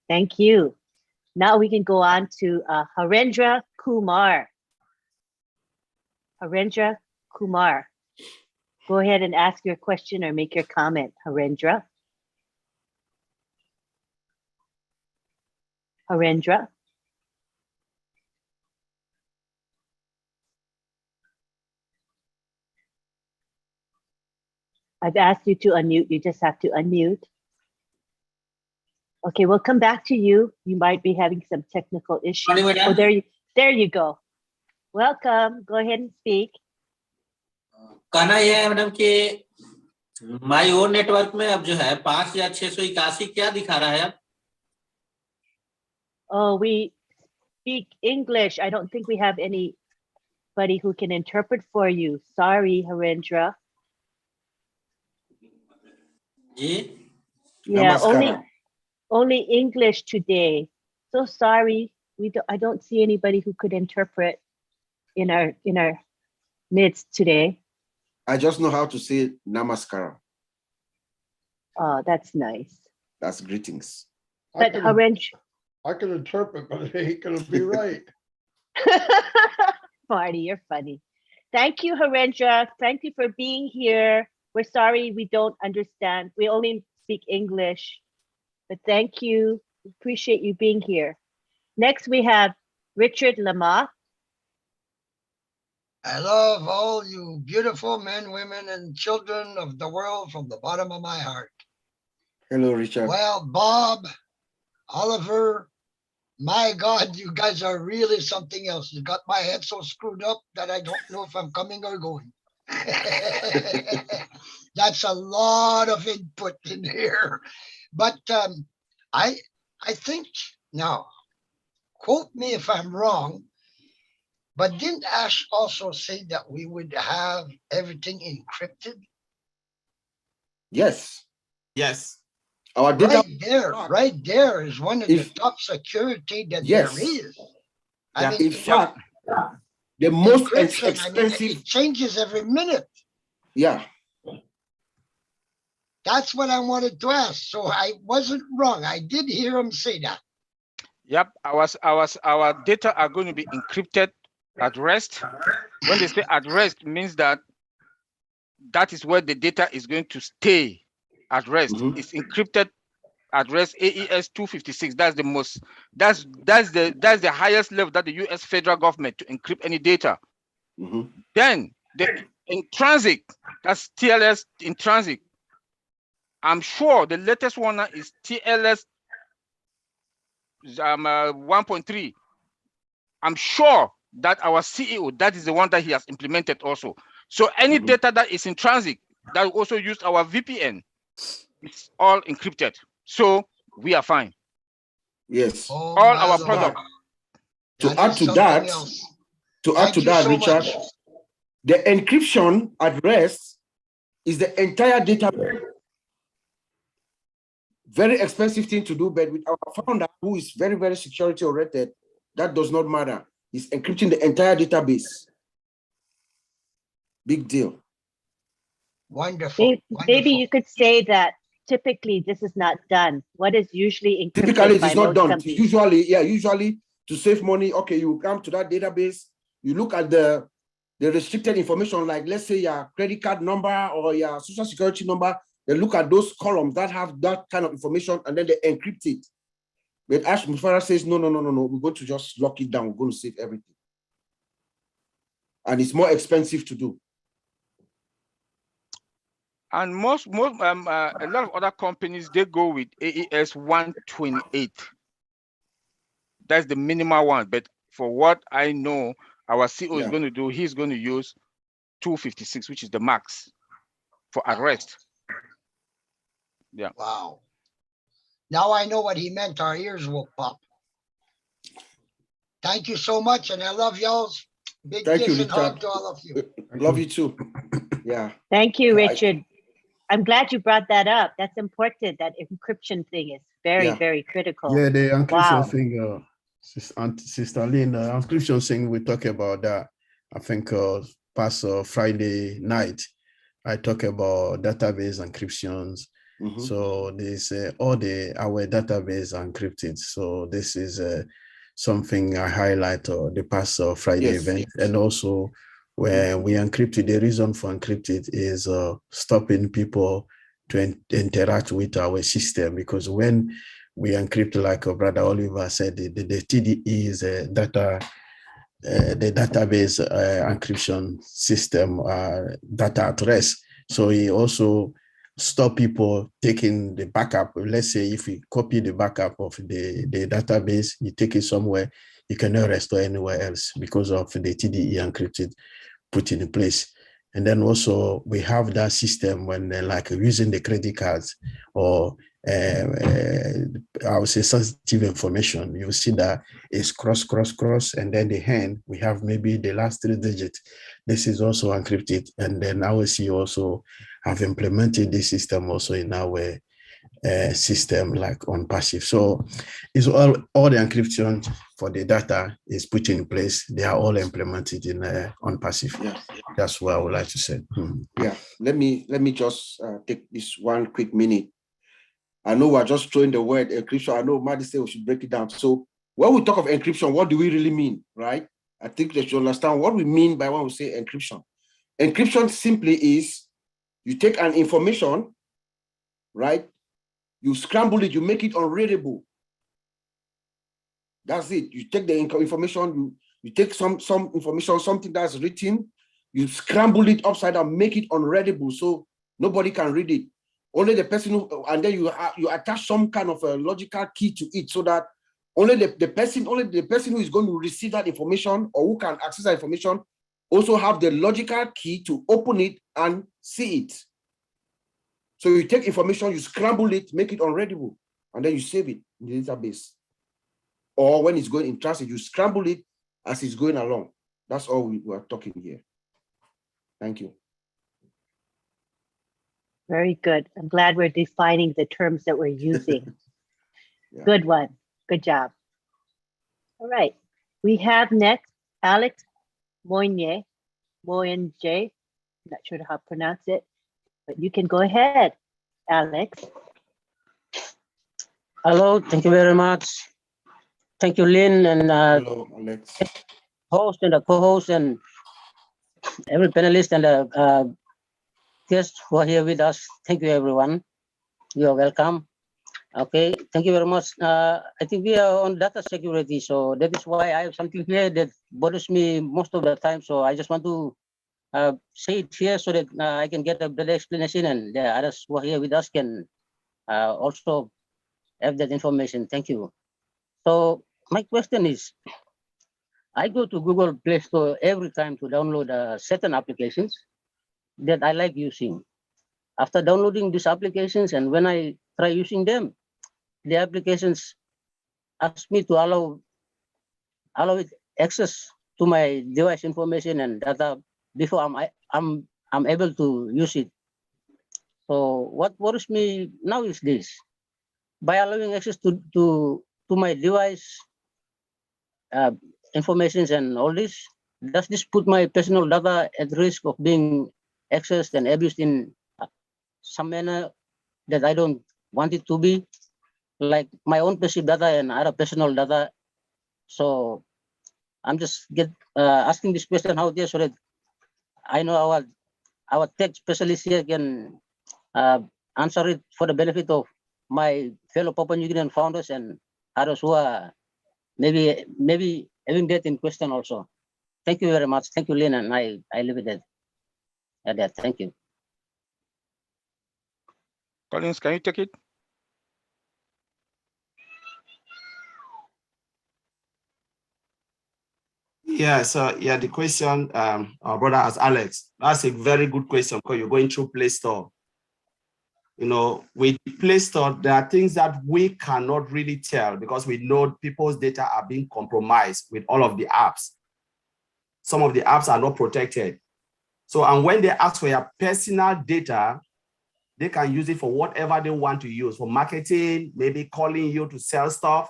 Speaker 1: Thank you. Now we can go on to Harendra Kumar. Harendra Kumar. Go ahead and ask your question or make your comment, Harendra. Harendra. I've asked you to unmute. You just have to unmute. Okay, we'll come back to you. You might be having some technical issues. Oh, there you go. Welcome. Go ahead and speak.
Speaker 9: कहना यह है madam कि my own network में अब जो है 5681 क्या दिखा रहा है अब?
Speaker 1: Oh, we speak English. I don't think we have anybody who can interpret for you. Sorry, Harendra.
Speaker 9: Ji?
Speaker 1: Yeah, only English today. So sorry. I don't see anybody who could interpret in our midst today.
Speaker 6: I just know how to say namaskara.
Speaker 1: Oh, that's nice.
Speaker 6: That's greetings.
Speaker 1: But Harendra,
Speaker 8: I can interpret, but it ain't gonna be right.
Speaker 1: Marty, you're funny. Thank you, Harendra. Thank you for being here. We're sorry we don't understand. We only speak English, but thank you. Appreciate you being here. Next, we have Richard Lamar.
Speaker 7: I love all you beautiful men, women, and children of the world from the bottom of my heart.
Speaker 6: Hello, Richard.
Speaker 7: Well, Bob, Oliver, my God, you guys are really something else. You got my head so screwed up that I don't know if I'm coming or going. That's a lot of input in here. But I think, now, quote me if I'm wrong, but didn't Ash also say that we would have everything encrypted?
Speaker 4: Yes. Our data
Speaker 7: Right there is one of the top security that there is. I mean,
Speaker 6: in fact, the most expensive.
Speaker 7: I mean, it changes every minute.
Speaker 6: Yeah.
Speaker 7: That's what I wanted to ask. So I wasn't wrong. I did hear him say that.
Speaker 3: Yep, our data are going to be encrypted at rest. When they say at rest, means that is where the data is going to stay at rest. It's encrypted at rest, AES 256. That's the most. That's the highest level that the U.S. federal government to encrypt any data. Then the in transit, that's TLS in transit. I'm sure the latest one is TLS 1.3, I'm sure that our CEO, that is the one that he has implemented also. So any data that is in transit that also use our VPN, it's all encrypted. So we are fine.
Speaker 6: Yes.
Speaker 7: Oh,
Speaker 3: All
Speaker 7: my
Speaker 3: our
Speaker 7: Lord.
Speaker 3: products.
Speaker 6: To
Speaker 7: That
Speaker 6: add
Speaker 7: is
Speaker 6: to
Speaker 7: something
Speaker 6: that,
Speaker 7: else.
Speaker 6: to add
Speaker 7: Thank
Speaker 6: to
Speaker 7: you
Speaker 6: that,
Speaker 7: so
Speaker 6: Richard,
Speaker 7: much.
Speaker 6: the encryption at rest is the entire database. Very expensive thing to do, but with our founder, who is very, very security oriented, that does not matter. He's encrypting the entire database. Big deal.
Speaker 7: Wonderful.
Speaker 1: Maybe
Speaker 7: Wonderful.
Speaker 1: you could say that typically this is not done. What is usually encrypted
Speaker 6: Typically, it
Speaker 1: by
Speaker 6: is not
Speaker 1: most
Speaker 6: done.
Speaker 1: companies?
Speaker 6: Usually to save money, okay, you come to that database, you look at the restricted information, like let's say your credit card number or your social security number, they look at those columns that have that kind of information and then they encrypt it. But Ash Mufara says, no, we're going to just lock it down, we're going to save everything. And it's more expensive to do.
Speaker 3: And a lot of other companies, they go with AES 128. That's the minimal one. But for what I know, our CEO is going to do, he's going to use 256, which is the max for arrest. Yeah.
Speaker 7: Wow. Now I know what he meant. Our ears will pop. Thank you so much. And I love y'all's. Big kiss and hug to all of you.
Speaker 6: Love you too. Yeah.
Speaker 1: Thank you, Richard. I'm glad you brought that up. That's important. That encryption thing is very, very critical.
Speaker 5: Yeah, the encryption thing, Sister Lynn, the encryption thing, we talk about that. I think past Friday night, I talk about database encryptions. So this all our database are encrypted. So this is something I highlight the past Friday event, and also where we encrypted. The reason for encrypted is stopping people to interact with our system, because when we encrypt, like Brother Oliver said, the TDE is a data. The database encryption system data at rest. So he also stop people taking the backup. Let's say if we copy the backup of the database, you take it somewhere, you cannot restore anywhere else because of the TDE encrypted put in place. And then also we have that system when like using the credit cards or I would say sensitive information, you see that it's cross, and then the hand, we have maybe the last 3 digits. This is also encrypted. And then our CEO also have implemented this system also in our system like ONPASSIVE. So it's all the encryption for the data is put in place. They are all implemented in ONPASSIVE. Yeah. That's what I would like to say.
Speaker 6: Yeah, let me just take this 1 quick minute. I know we're just throwing the word encryption. I know Maddie said we should break it down. So when we talk of encryption, what do we really mean, right? I think they should understand what we mean by when we say encryption. Encryption simply is you take an information, right? You scramble it, you make it unreadable. That's it. You take the information, you take some information, something that's written, you scramble it upside down, make it unreadable so nobody can read it. Only the person who, and then you attach some kind of a logical key to it so that only the person who is going to receive that information or who can access that information also have the logical key to open it and see it. So you take information, you scramble it, make it unreadable, and then you save it in the database. Or when it's going in transit, you scramble it as it's going along. That's all we are talking here. Thank you.
Speaker 1: Very good. I'm glad we're defining the terms that we're using. Good one. Good job. All right. We have next Alex Moynier. I'm not sure how to pronounce it, but you can go ahead, Alex.
Speaker 10: Hello, thank you very much. Thank you, Lynn, and
Speaker 6: hello, Alex.
Speaker 10: Host and the co-host and every panelist and the guests who are here with us. Thank you, everyone. You are welcome. Okay, thank you very much. I think we are on data security, so that is why I have something here that bothers me most of the time. So I just want to say it here so that I can get a better explanation, and the others who are here with us can also have that information. Thank you. So my question is, I go to Google Play Store every time to download certain applications that I like using. After downloading these applications, and when I try using them, the applications ask me to allow it access to my device information and data before I'm able to use it. So what worries me now is this: by allowing access to my device informations and all this, does this put my personal data at risk of being accessed and abused in some manner that I don't want it to be, like my own passive data and other personal data? So I'm just asking this question out there so that I know our tech specialist here can answer it for the benefit of my fellow Papua New Guinean founders and others who are maybe having that in question also. Thank you very much. Thank you, Lynn, and I leave it at that. Thank you.
Speaker 3: Collins, can you take it?
Speaker 4: Yeah, so yeah, the question our brother asked Alex, that's a very good question because you're going through Play Store. You know, with Play Store, there are things that we cannot really tell because we know people's data are being compromised with all of the apps. Some of the apps are not protected. So, and when they ask for your personal data, they can use it for whatever they want to use, for marketing, maybe calling you to sell stuff.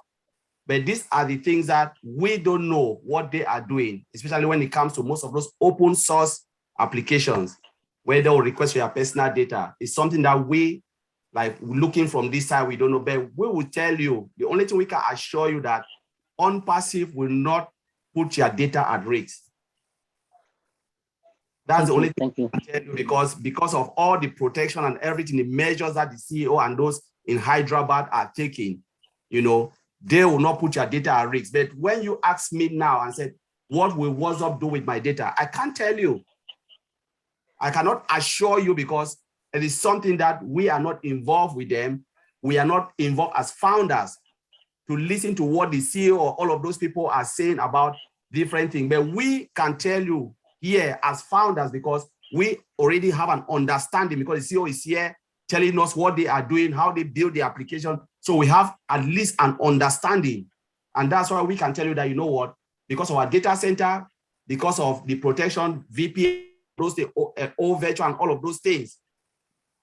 Speaker 4: But these are the things that we don't know what they are doing, especially when it comes to most of those open source applications where they will request for your personal data. It's something that we, like looking from this side, we don't know, but we will tell you, the only thing we can assure you that ONPASSIVE will not put your data at risk. That's the only thing I can tell you because of all the protection and everything, the measures that the CEO and those in Hyderabad are taking, you know, they will not put your data at risk. But when you ask me now and said, what will WhatsApp do with my data? I can't tell you. I cannot assure you because it is something that we are not involved with them. We are not involved as founders to listen to what the CEO or all of those people are saying about different things. But we can tell you here as founders because we already have an understanding because the CEO is here telling us what they are doing, how they build the application. So we have at least an understanding. And that's why we can tell you that, you know what, because of our data center, because of the protection, VPN, those the O virtual and all of those things,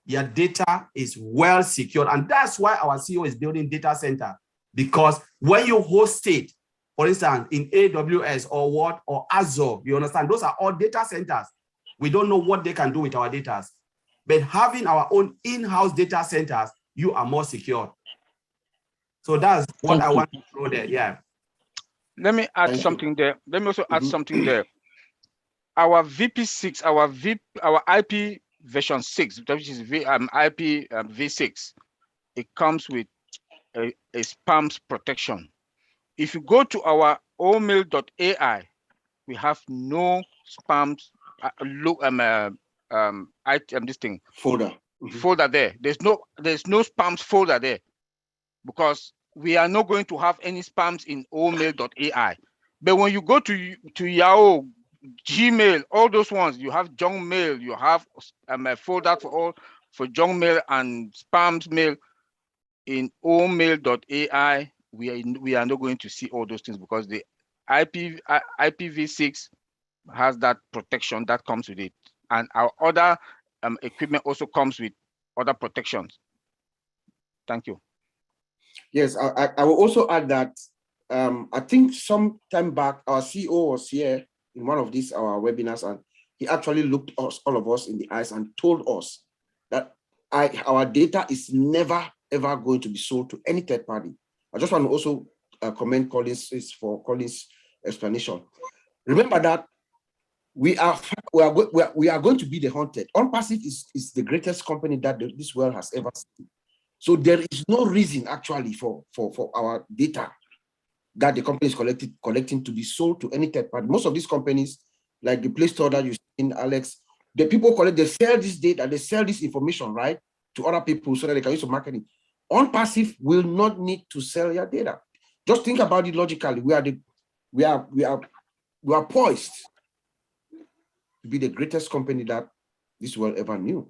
Speaker 4: your data is well secured. And that's why our CEO is building data center. Because when you host it, for instance, in AWS or Azure, you understand, those are all data centers. We don't know what they can do with our data. But having our own in-house data centers, you are more secure. So that's what I want to throw there. Yeah.
Speaker 3: Let me add something there. Let me also add something there. Our VP6, our IP version 6, which is IP v6, it comes with a spams protection. If you go to our omail.ai, we have no spams. This thing folder there. There's no spams folder there because we are not going to have any spams in omail.ai. But when you go to Yahoo, Gmail, all those ones, you have junk mail, you have a folder for junk mail and spams mail. In omail.ai, we are not going to see all those things because the IPv6 has that protection that comes with it, and our other equipment also comes with other protections. Thank you.
Speaker 6: Yes, I will also add that I think some time back our CEO was here in one of these our webinars, and he actually looked us all of us in the eyes and told us that our data is never ever going to be sold to any third party. I just want to also commend Collins for Collins' explanation. Remember that we are going to be the hunted. ONPASSIVE is the greatest company that this world has ever seen. So there is no reason actually for our data that the company is collecting to be sold to any third party. Most of these companies, like the Play Store that you've seen, Alex, the people they sell this data, they sell this information, right, to other people so that they can use for marketing. ONPASSIVE will not need to sell your data. Just think about it logically. We are poised to be the greatest company that this world ever knew.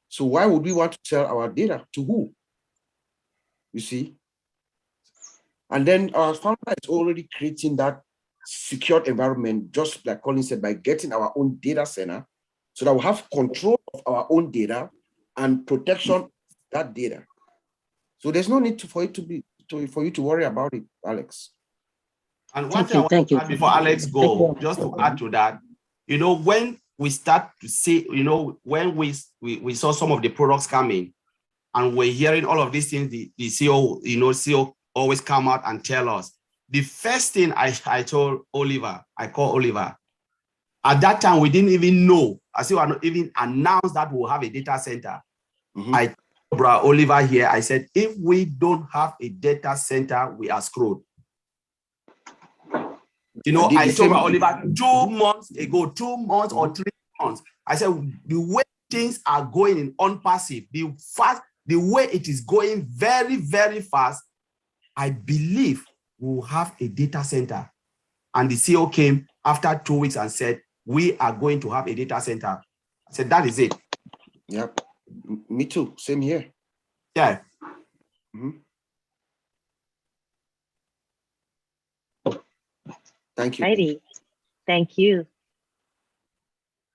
Speaker 6: So why would we want to sell our data to who? You see? And then our founder is already creating that secured environment, just like Colin said, by getting our own data center, so that we have control of our own data and protection of that data. So there's no need for you to worry about it, Alex.
Speaker 4: And one thing I want to add before Alex go, just to add to that, when we start to see, when we saw some of the products coming, and we're hearing all of these things, the CEO, CEO always come out and tell us. The first thing I told Oliver, I called Oliver. At that time, we didn't even know, as you are not even announced that we'll have a data center. I told Bro Oliver here, I said, if we don't have a data center, we are screwed. I told Oliver 2 months ago, 2 months or 3 months, I said, the way things are going in ONPASSIVE, the way it is going very, very fast, I believe we'll have a data center. And the CEO came after 2 weeks and said, we are going to have a data center. I said, that is it.
Speaker 6: Yep. Me too. Same here.
Speaker 4: Yeah.
Speaker 6: Thank you.
Speaker 1: Righty. Thank you.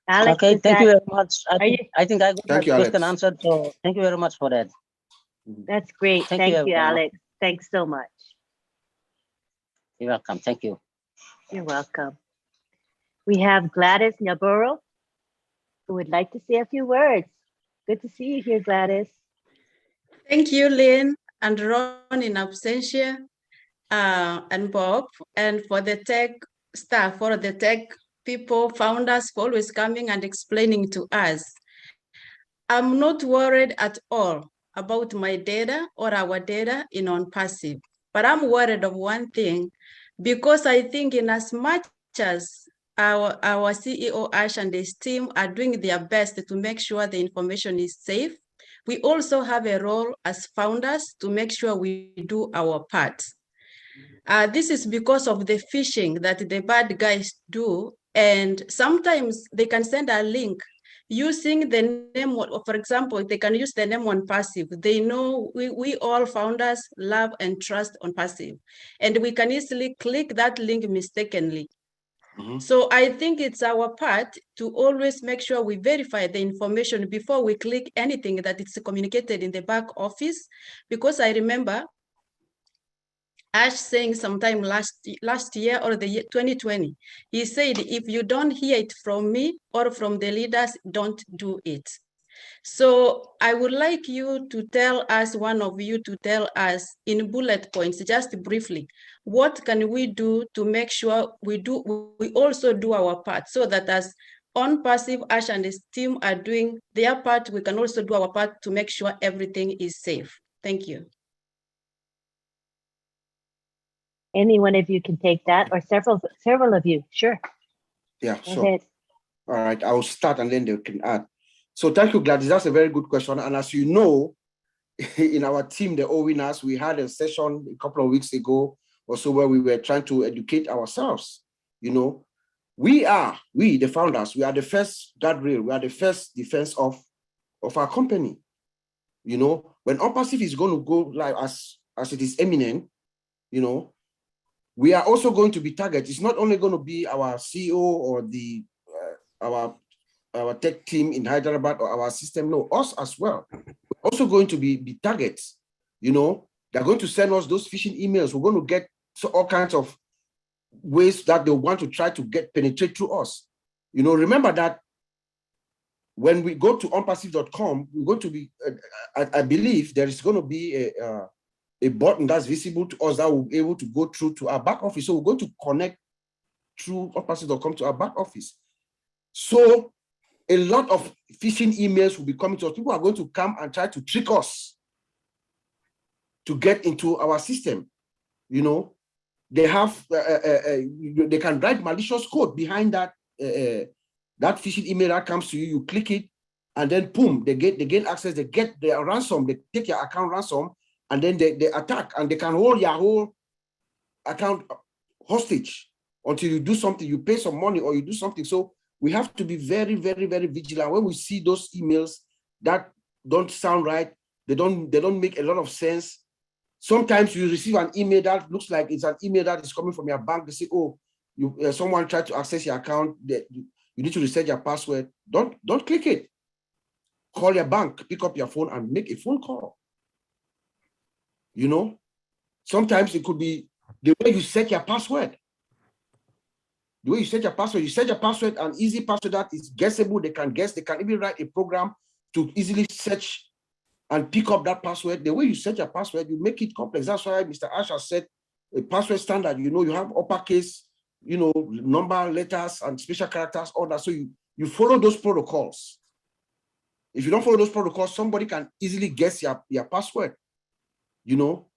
Speaker 1: Alex,
Speaker 10: okay, thank you very much. I think I got
Speaker 6: Thank you,
Speaker 10: my question
Speaker 6: Alex.
Speaker 10: answered. So thank you very much for that.
Speaker 1: That's great.
Speaker 10: Thank
Speaker 1: Thank
Speaker 10: you,
Speaker 1: you,
Speaker 10: everyone.
Speaker 1: Alex. Thanks so much.
Speaker 10: You're welcome. Thank you.
Speaker 1: You're welcome. We have Gladys Nyaburo, who would like to say a few words. Good to see you here, Gladys.
Speaker 11: Thank you, Lynn and Ron in absentia, and Bob, and for the tech staff, for the tech people, founders, for always coming and explaining to us. I'm not worried at all about my data or our data in ONPASSIVE, but I'm worried of one thing, because I think in as much as our CEO Ash and his team are doing their best to make sure the information is safe, we also have a role as founders to make sure we do our part. This is because of the phishing that the bad guys do, and sometimes they can send a link using the name, for example, they can use the name ONPASSIVE. They know we all founders love and trust ONPASSIVE, and we can easily click that link mistakenly. So I think it's our part to always make sure we verify the information before we click anything that it's communicated in the back office, because I remember Ash saying sometime last year or the year 2020, he said, if you don't hear it from me or from the leaders, don't do it. So I would like you to tell us, one of you to tell us in bullet points, just briefly, what can we do to make sure we also do our part, so that as ONPASSIVE, Ash and his team are doing their part, we can also do our part to make sure everything is safe. Thank you.
Speaker 1: Any one of you can take that, or several of you. Sure.
Speaker 6: Yeah,
Speaker 1: Go
Speaker 6: sure.
Speaker 1: ahead.
Speaker 6: All right, I will start and then they can add. So thank you, Gladys. That's a very good question. And as you know, in our team, the O-Winners, we had a session a couple of weeks ago or so where we were trying to educate ourselves. We, the founders, we are the first guardrail, we are the first defense of our company. When ONPASSIVE is going to go live as it is imminent, we are also going to be targeted. It's not only going to be our CEO or our tech team in Hyderabad or our system, no, us as well. We're also going to be targets. They're going to send us those phishing emails. We're going to get all kinds of ways that they want to try to penetrate through us. Remember that when we go to onpassive.com, we're going to be, I believe there is going to be a button that's visible to us that will be able to go through to our back office. So we're going to connect through onpassive.com to our back office. So a lot of phishing emails will be coming to us. People are going to come and try to trick us to get into our system. They have, they can write malicious code behind that phishing email that comes to you. You click it, and then boom, they gain access. They get their ransom. They take your account ransom, and then they attack, and they can hold your whole account hostage until you do something, you pay some money or you do something. So we have to be very, very, very vigilant when we see those emails that don't sound right. They don't make a lot of sense. Sometimes you receive an email that looks like it's an email that is coming from your bank. They say, oh, someone tried to access your account. You need to reset your password. Don't click it. Call your bank, pick up your phone and make a phone call. You know, sometimes it could be the way you set your password. The way you set your password, an easy password that is guessable. They can guess. They can even write a program to easily search and pick up that password. The way you set your password, you make it complex. That's why Mr. Ash has said a password standard. You know, you have uppercase, you know, number, letters, and special characters, all that. So you follow those protocols. If you don't follow those protocols, somebody can easily guess your password. You know,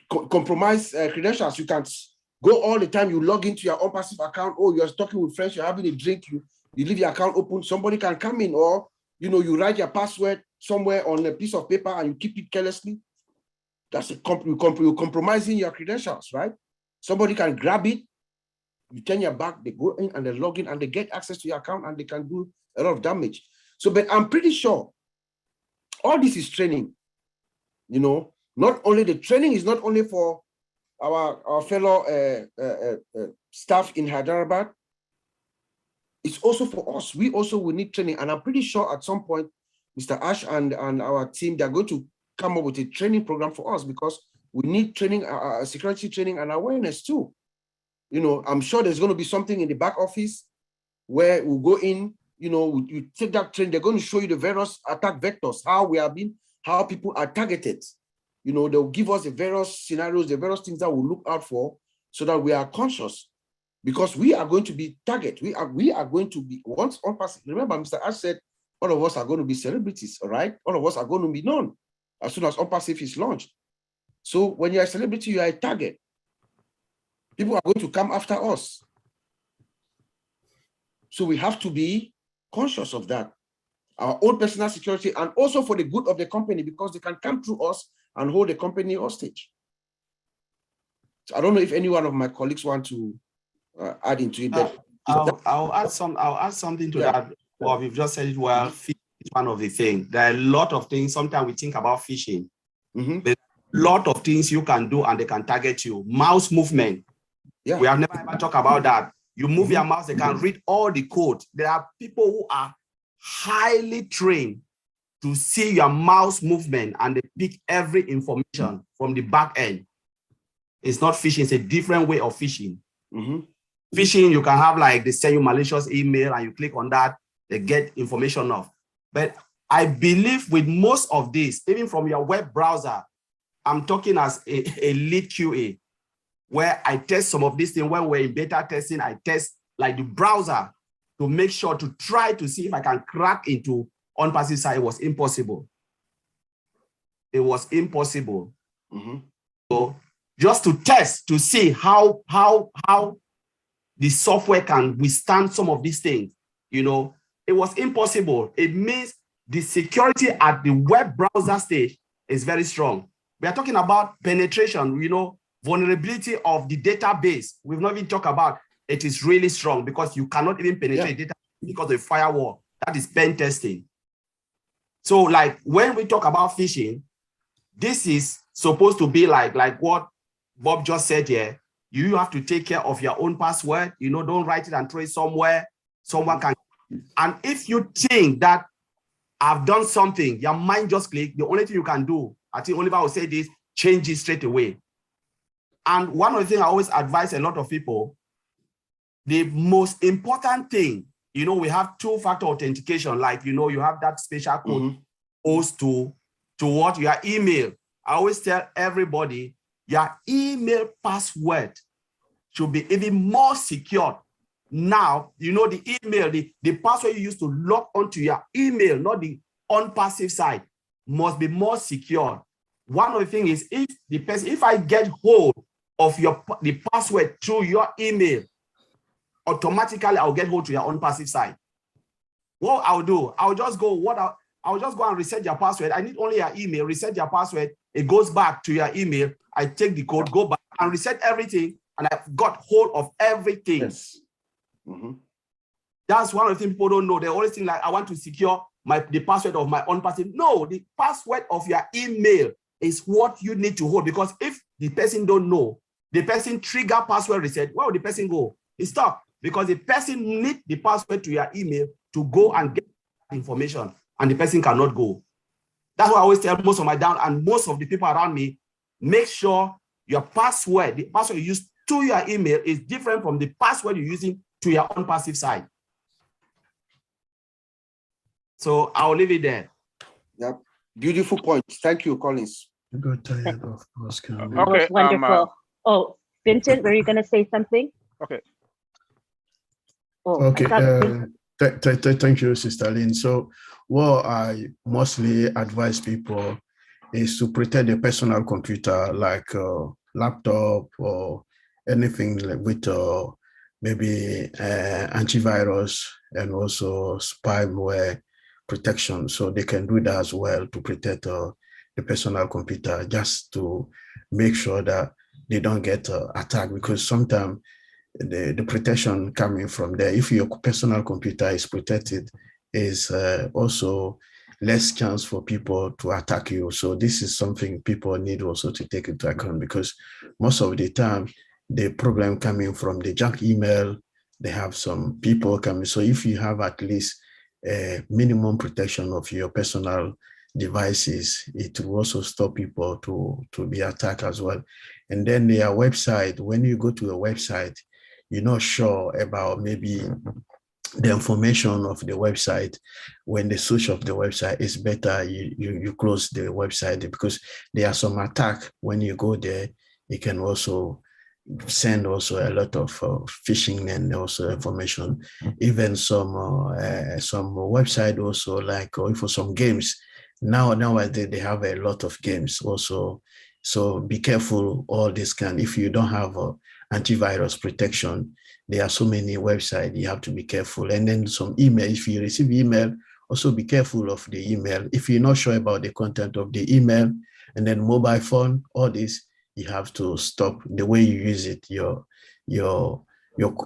Speaker 6: compromise credentials. You can go all the time. You log into your ONPASSIVE account. Oh, you're talking with friends. You're having a drink. You leave your account open. Somebody can come in, or you know, you write your password somewhere on a piece of paper and you keep it carelessly. That's you're compromising your credentials, right? Somebody can grab it. You turn your back. They go in and they log in and they get access to your account and they can do a lot of damage. So, but I'm pretty sure all this is training. You know, not only the training is not only for our fellow staff in Hyderabad, it's also for us. We also will need training. And I'm pretty sure at some point, Mr. Ash and our team, they're going to come up with a training program for us because we need training, security training and awareness too. You know, I'm sure there's going to be something in the back office where we'll go in, you know, you take that training, they're going to show you the various attack vectors, how people are targeted. You know, they'll give us the various scenarios, the various things that we'll look out for so that we are conscious because we are going to be target. We are going to be, once ONPASSIVE, remember Mr. Ash said, all of us are going to be celebrities, all right? All of us are going to be known as soon as ONPASSIVE is launched. So when you're a celebrity, you are a target. People are going to come after us. So we have to be conscious of that. Our own personal security and also for the good of the company because they can come through us and hold the company hostage. So I don't know if any one of my colleagues want to add into it. But
Speaker 4: I'll add something to that. Well, we've just said it well. Phishing is one of the things. There are a lot of things. Sometimes we think about phishing. There's a lot of things you can do and they can target you. Mouse movement. Yeah. We have never ever talked about that. You move your mouse, they can read all the code. There are people who are highly trained to see your mouse movement and they pick every information from the back end. It's not phishing, it's a different way of phishing. Phishing, you can have like they send you malicious email and you click on that, they get information off. But I believe with most of this, even from your web browser, I'm talking as a lead QA, where I test some of these things when we're in beta testing, I test like the browser to make sure to try to see if I can crack into ONPASSIVE side. It was impossible. It was impossible. So just to test to see how the software can withstand some of these things, you know, it was impossible. It means the security at the web browser stage is very strong. We are talking about penetration, you know, vulnerability of the database. We've not even talked about it is really strong because you cannot even penetrate data because of the firewall. That is pen testing. So like when we talk about phishing, this is supposed to be like what Bob just said here. You have to take care of your own password. You know, don't write it and throw it somewhere. Someone can. And if you think that I've done something, your mind just click, the only thing you can do, I think Oliver will say this, change it straight away. And one of the things I always advise a lot of people, the most important thing, you know, we have two-factor authentication, like, you know, you have that special code posed to what? Your email. I always tell everybody, your email password should be even more secure. Now, you know, the email, the password you use to log onto your email, not the ONPASSIVE side, must be more secure. One of the things is if I get hold of the password through your email, automatically I'll get hold to your ONPASSIVE side. What I'll do, I'll just go and reset your password. I need only your email, reset your password. It goes back to your email. I take the code, go back, and reset everything, and I've got hold of everything.
Speaker 6: Yes. Mm-hmm.
Speaker 4: That's one of the things people don't know. They always think like, I want to secure the password of my ONPASSIVE. No, the password of your email is what you need to hold, because if the person don't know, the person trigger password reset, where will the person go? It's stuck, because the person need the password to your email to go and get information, and the person cannot go. That's why I always tell most of my down and most of the people around me, make sure your password, the password you use to your email is different from the password you're using to your ONPASSIVE side. So I'll leave it there.
Speaker 6: Yep. Beautiful point. Thank you, Collins.
Speaker 5: Got tired of asking.
Speaker 1: That was wonderful. Oh, Vincent, were you going to say something?
Speaker 3: Okay.
Speaker 1: Oh,
Speaker 5: Okay.
Speaker 1: I thought
Speaker 5: Thank you, Sister Lynn. So what I mostly advise people is to protect their personal computer, like laptop or anything like with maybe antivirus and also spyware protection. So they can do that as well to protect the personal computer, just to make sure that they don't get attacked, because sometimes the protection coming from there, if your personal computer is protected, is also less chance for people to attack you. So this is something people need also to take into account, because most of the time the problem coming from the junk email, they have some people coming. So if you have at least a minimum protection of your personal devices, it will also stop people to be attacked as well. And then their website, when you go to a website, you're not sure about maybe the information of the website. When the search of the website is better, you close the website, because there are some attack. When you go there, you can also send also a lot of phishing and also information. Even some website also, like for some games. Nowadays they have a lot of games also. So be careful all this if you don't have antivirus protection, there are so many websites, you have to be careful. And then some email, if you receive email, also be careful of the email. If you're not sure about the content of the email, and then mobile phone, all this, you have to stop the way you use it, your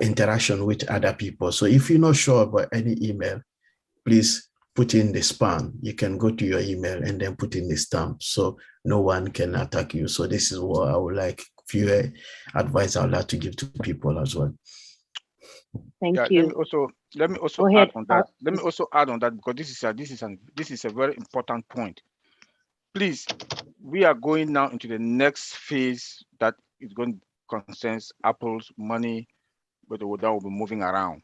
Speaker 5: interaction with other people. So if you're not sure about any email, please put in the spam. You can go to your email and then put in the stamp, so no one can attack you. So this is what I would like, few advice I would like to give to people as well.
Speaker 1: Thank you.
Speaker 3: Let me also add on that. Let me also add on that, because this is a very important point. Please, we are going now into the next phase that is going to concern Apple's money, but that will be moving around.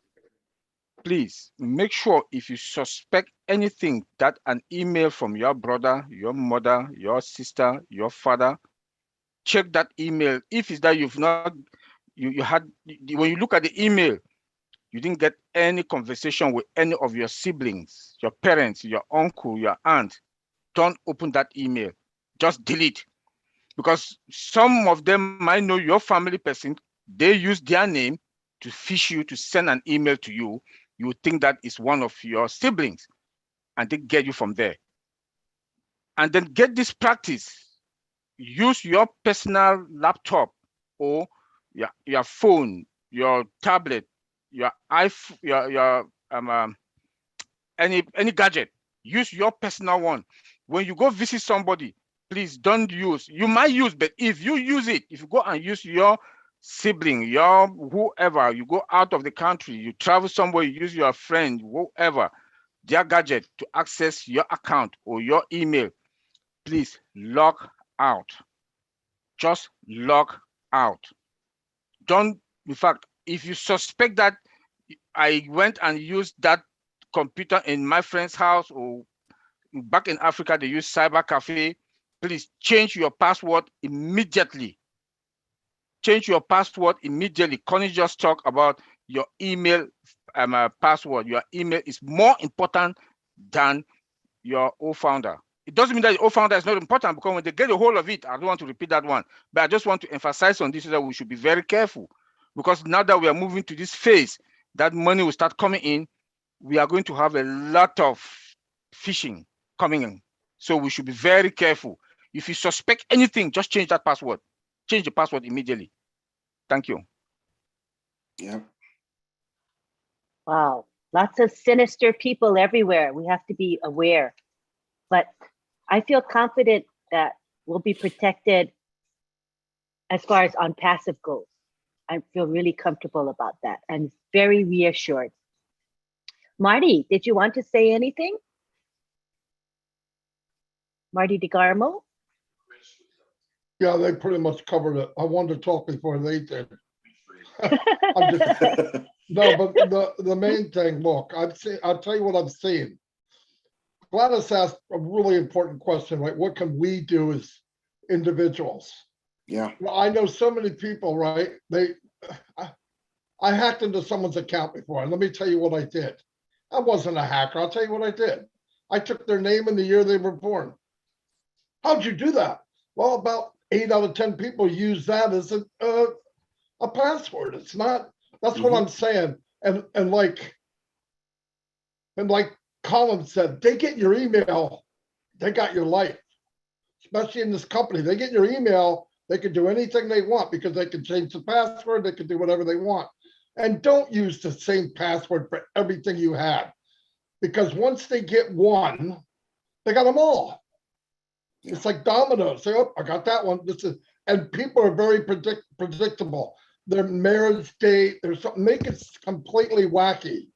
Speaker 3: Please make sure if you suspect anything, that an email from your brother, your mother, your sister, your father, check that email. If it's that you had, when you look at the email, you didn't get any conversation with any of your siblings, your parents, your uncle, your aunt, don't open that email. Just delete. Because some of them might know your family person. They use their name to fish you, to send an email to you. You think that is one of your siblings, and they get you from there. And then get this practice. Use your personal laptop or your phone, your tablet, your iPhone, any gadget. Use your personal one. When you go visit somebody, please don't use. You might use, but if you use it, if you go and use your sibling, your whoever, you go out of the country, you travel somewhere, you use your friend, whoever, their gadget to access your account or your email, please log out. Just log out. Don't, in fact, if you suspect that I went and used that computer in my friend's house, or back in Africa, they use cyber cafe, please change your password immediately. Change your password immediately. Connie just talked about your email password. Your email is more important than your O-founder. It doesn't mean that the O-founder is not important, because when they get a hold of it, I don't want to repeat that one, but I just want to emphasize on this, so that we should be very careful, because now that we are moving to this phase, that money will start coming in, we are going to have a lot of phishing coming in. So we should be very careful. If you suspect anything, just change that password. change the password immediately. Thank you.
Speaker 6: Yeah.
Speaker 1: Wow, lots of sinister people everywhere. We have to be aware. But I feel confident that we'll be protected as far as ONPASSIVE goes. I feel really comfortable about that and very reassured. Marty, did you want to say anything? Marty DeGarmo?
Speaker 8: Yeah, they pretty much covered it. I wanted to talk before they did. I'm just, no, but the main thing, look, I'll tell you what I've seen. Gladys asked a really important question, right? What can we do as individuals?
Speaker 6: Yeah.
Speaker 8: Well, I know so many people, right? I hacked into someone's account before, and let me tell you what I did. I wasn't a hacker. I'll tell you what I did. I took their name and the year they were born. How'd you do that? Well, about 8 out of 10 people use that as a password. It's not. That's what I'm saying. And like Colin said, they get your email, they got your life. Especially in this company, they get your email. They can do anything they want because they can change the password. They can do whatever they want. And don't use the same password for everything you have, because once they get one, they got them all. It's like dominoes. Say, oh, I got that one. And people are very predictable. Their marriage date, there's something, make it completely wacky,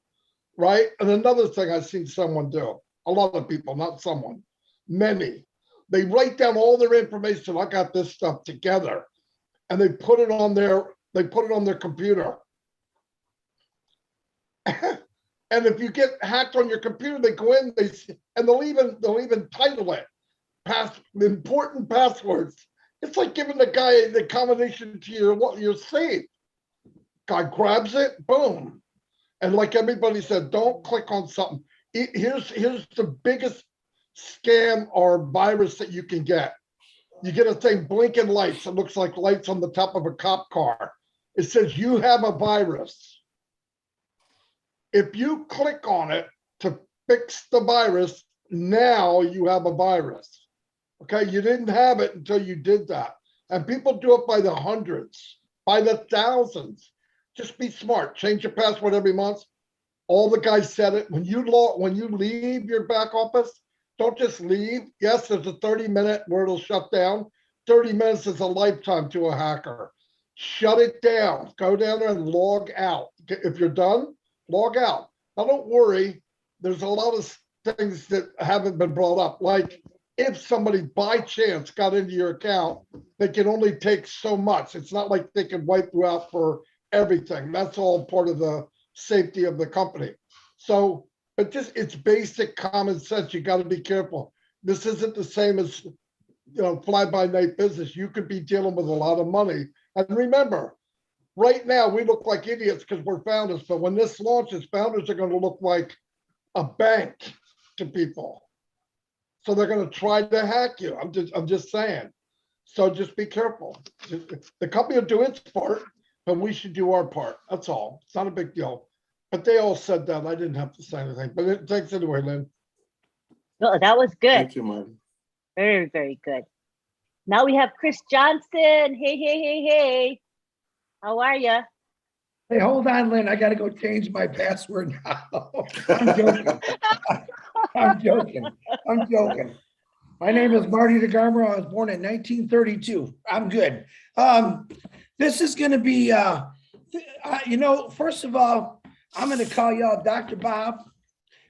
Speaker 8: right? And another thing I've seen someone do, a lot of people, not someone, many, they write down all their information. I got this stuff together, and they put it on their computer. And if you get hacked on your computer, they go in, and they'll even title it important passwords. It's like giving the guy the combination to your safe. Guy grabs it, boom. And like everybody said, don't click on something. Here's the biggest scam or virus that you can get. You get a thing blinking lights. It looks like lights on the top of a cop car. It says you have a virus. If you click on it to fix the virus, now you have a virus. Okay, you didn't have it until you did that. And people do it by the hundreds, by the thousands. Just be smart. Change your password every month. All the guys said it. When you leave your back office, don't just leave. Yes, there's a 30-minute where it'll shut down. 30 minutes is a lifetime to a hacker. Shut it down. Go down there and log out. If you're done, log out. Now, don't worry. There's a lot of things that haven't been brought up. Like if somebody by chance got into your account, they can only take so much. It's not like they can wipe you out for everything. That's all part of the safety of the company. So, but just it's basic common sense. You got to be careful. This isn't the same as, fly-by-night business. You could be dealing with a lot of money. And remember, right now we look like idiots because we're founders. But when this launches, founders are going to look like a bank to people. So they're going to try to hack you. I'm just saying. So just be careful. The company will do its part, but we should do our part. That's all. It's not a big deal. But they all said that. I didn't have to say anything. But thanks anyway, Lynn.
Speaker 1: No, that was good.
Speaker 6: Thank you, Marty.
Speaker 1: Very, very good. Now we have Chris Johnson. Hey. How are you?
Speaker 12: Hey, hold on, Lynn. I got to go change my password now. I'm joking. I'm joking. My name is Marty DeGarmo. I was born in 1932. I'm good. This is going to be, first of all, I'm going to call y'all Dr. Bob,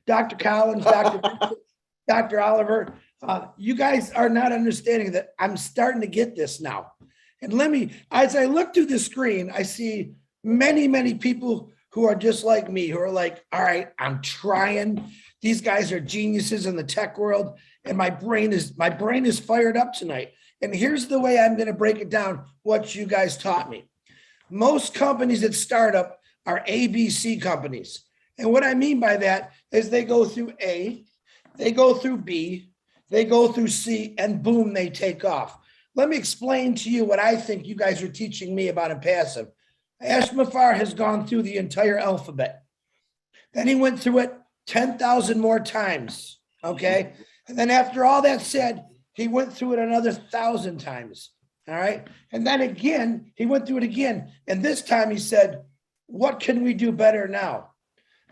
Speaker 12: Dr. Collins, Dr. Oliver. You guys are not understanding that I'm starting to get this now. And as I look through the screen, I see many, many people who are just like me, who are like, all right, I'm trying. These guys are geniuses in the tech world, and my brain is fired up tonight. And here's the way I'm going to break it down, what you guys taught me. Most companies that start up are ABC companies. And what I mean by that is they go through A, they go through B, they go through C, and boom, they take off. Let me explain to you what I think you guys are teaching me about ONPASSIVE. Ash Mafar has gone through the entire alphabet. Then he went through it 10,000 more times, okay? And then after all that said, he went through it another 1,000 times. All right. And then again, he went through it again. And this time he said, what can we do better now?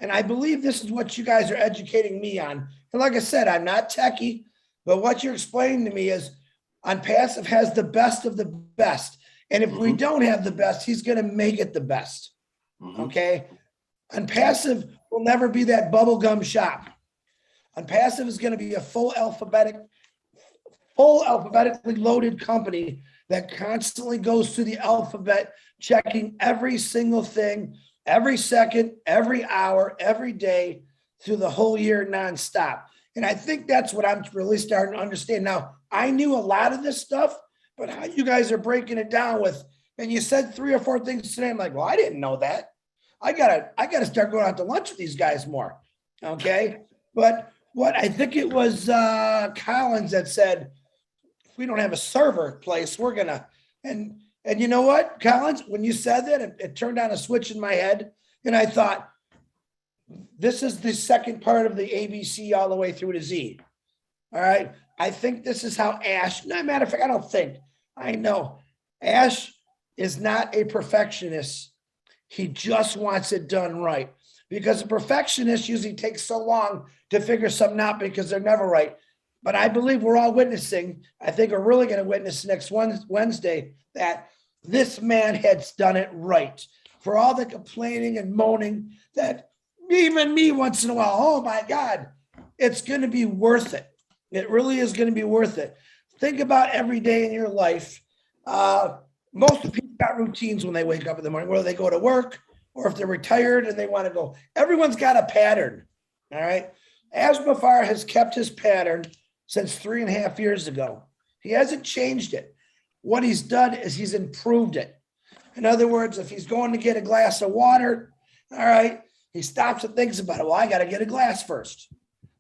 Speaker 12: And I believe this is what you guys are educating me on. And like I said, I'm not techie, but what you're explaining to me is Unpassive has the best of the best. And if we don't have the best, he's going to make it the best. Okay. Unpassive will never be that bubblegum shop. Unpassive is going to be a full alphabetically loaded company that constantly goes through the alphabet, checking every single thing, every second, every hour, every day through the whole year nonstop. And I think that's what I'm really starting to understand. Now, I knew a lot of this stuff, but how you guys are breaking it down with, and you said 3 or 4 things today. I'm like, well, I didn't know that. I gotta start going out to lunch with these guys more. Okay. But what I think it was Collins that said, if we don't have a server place, we're gonna, and you know what, Collins, when you said that, it turned on a switch in my head. And I thought, this is the second part of the ABC all the way through to Z. All right. I think this is how Ash, no matter of fact, I don't think, I know Ash is not a perfectionist. He just wants it done right, because a perfectionist usually takes so long to figure something out because they're never right. But I believe we're all witnessing, I think we're really going to witness next Wednesday, that this man has done it right. For all the complaining and moaning that even me once in a while, oh my God, it's going to be worth it. It really is going to be worth it. Think about every day in your life. Most of people got routines when they wake up in the morning, whether they go to work or if they're retired and they want to go. Everyone's got a pattern. All right. Asmafar has kept his pattern since 3.5 years ago. He hasn't changed it. What he's done is he's improved it. In other words, if he's going to get a glass of water, all right, he stops and thinks about it. Well, I got to get a glass first.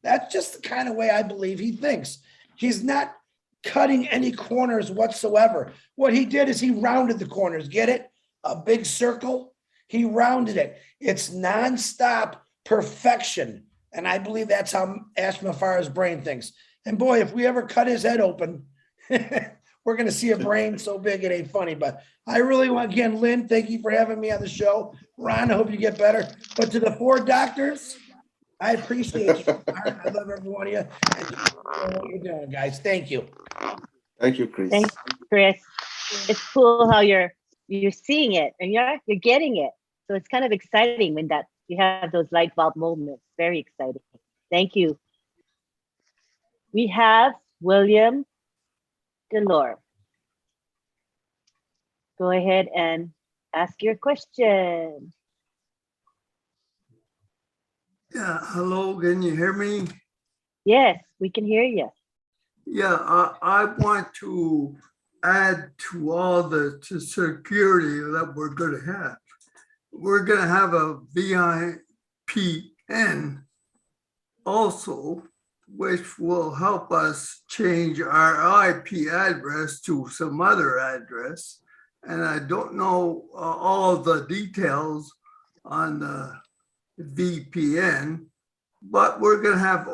Speaker 12: That's just the kind of way I believe he thinks. He's not cutting any corners whatsoever. What he did is he rounded the corners. Get it? A big circle. He rounded it. It's nonstop perfection. And I believe that's how Ashmafar's brain thinks. And boy, if we ever cut his head open, we're going to see a brain so big it ain't funny. But I really want, again, Lynn, thank you for having me on the show. Ron, I hope you get better. But to the 4 doctors, I appreciate you. I love every one of you. And what you're doing, guys. Thank you.
Speaker 6: Thank you, Chris.
Speaker 1: Thanks, Chris. It's cool how you're seeing it and you're getting it. So it's kind of exciting when that you have those light bulb moments. Very exciting. Thank you. We have William Delore. Go ahead and ask your question.
Speaker 13: Yeah, hello, can you hear me?
Speaker 1: Yes, we can hear you.
Speaker 13: Yeah, I want to add to all the security that we're going to have. We're going to have a VPN also, which will help us change our IP address to some other address. And I don't know all the details on the VPN, but we're going to have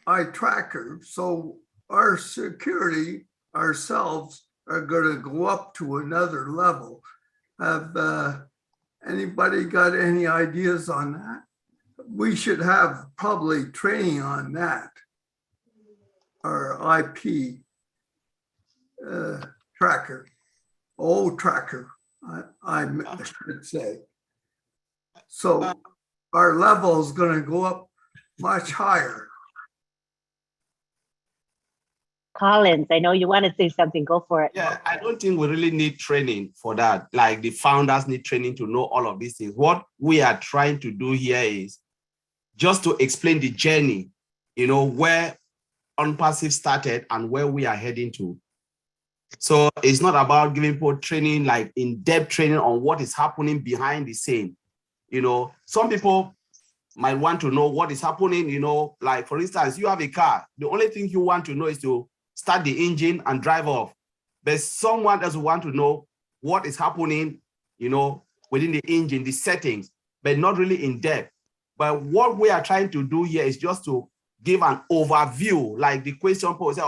Speaker 13: eye tracker. So our security ourselves are going to go up to another level. Have anybody got any ideas on that? We should have probably training on that. Our IP tracker, tracker, I should say. So our level is going to go up much higher.
Speaker 1: Collins, I know you want to say something. Go for it.
Speaker 4: Yeah, I don't think we really need training for that. Like the founders need training to know all of these things. What we are trying to do here is just to explain the journey, where ONPASSIVE started and where we are heading to. So it's not about giving people training, like in-depth training on what is happening behind the scene. Some people might want to know what is happening, like for instance, you have a car. The only thing you want to know is to start the engine and drive off. But someone doesn't want to know what is happening, within the engine, the settings, but not really in depth. But what we are trying to do here is just to give an overview, like the question posed,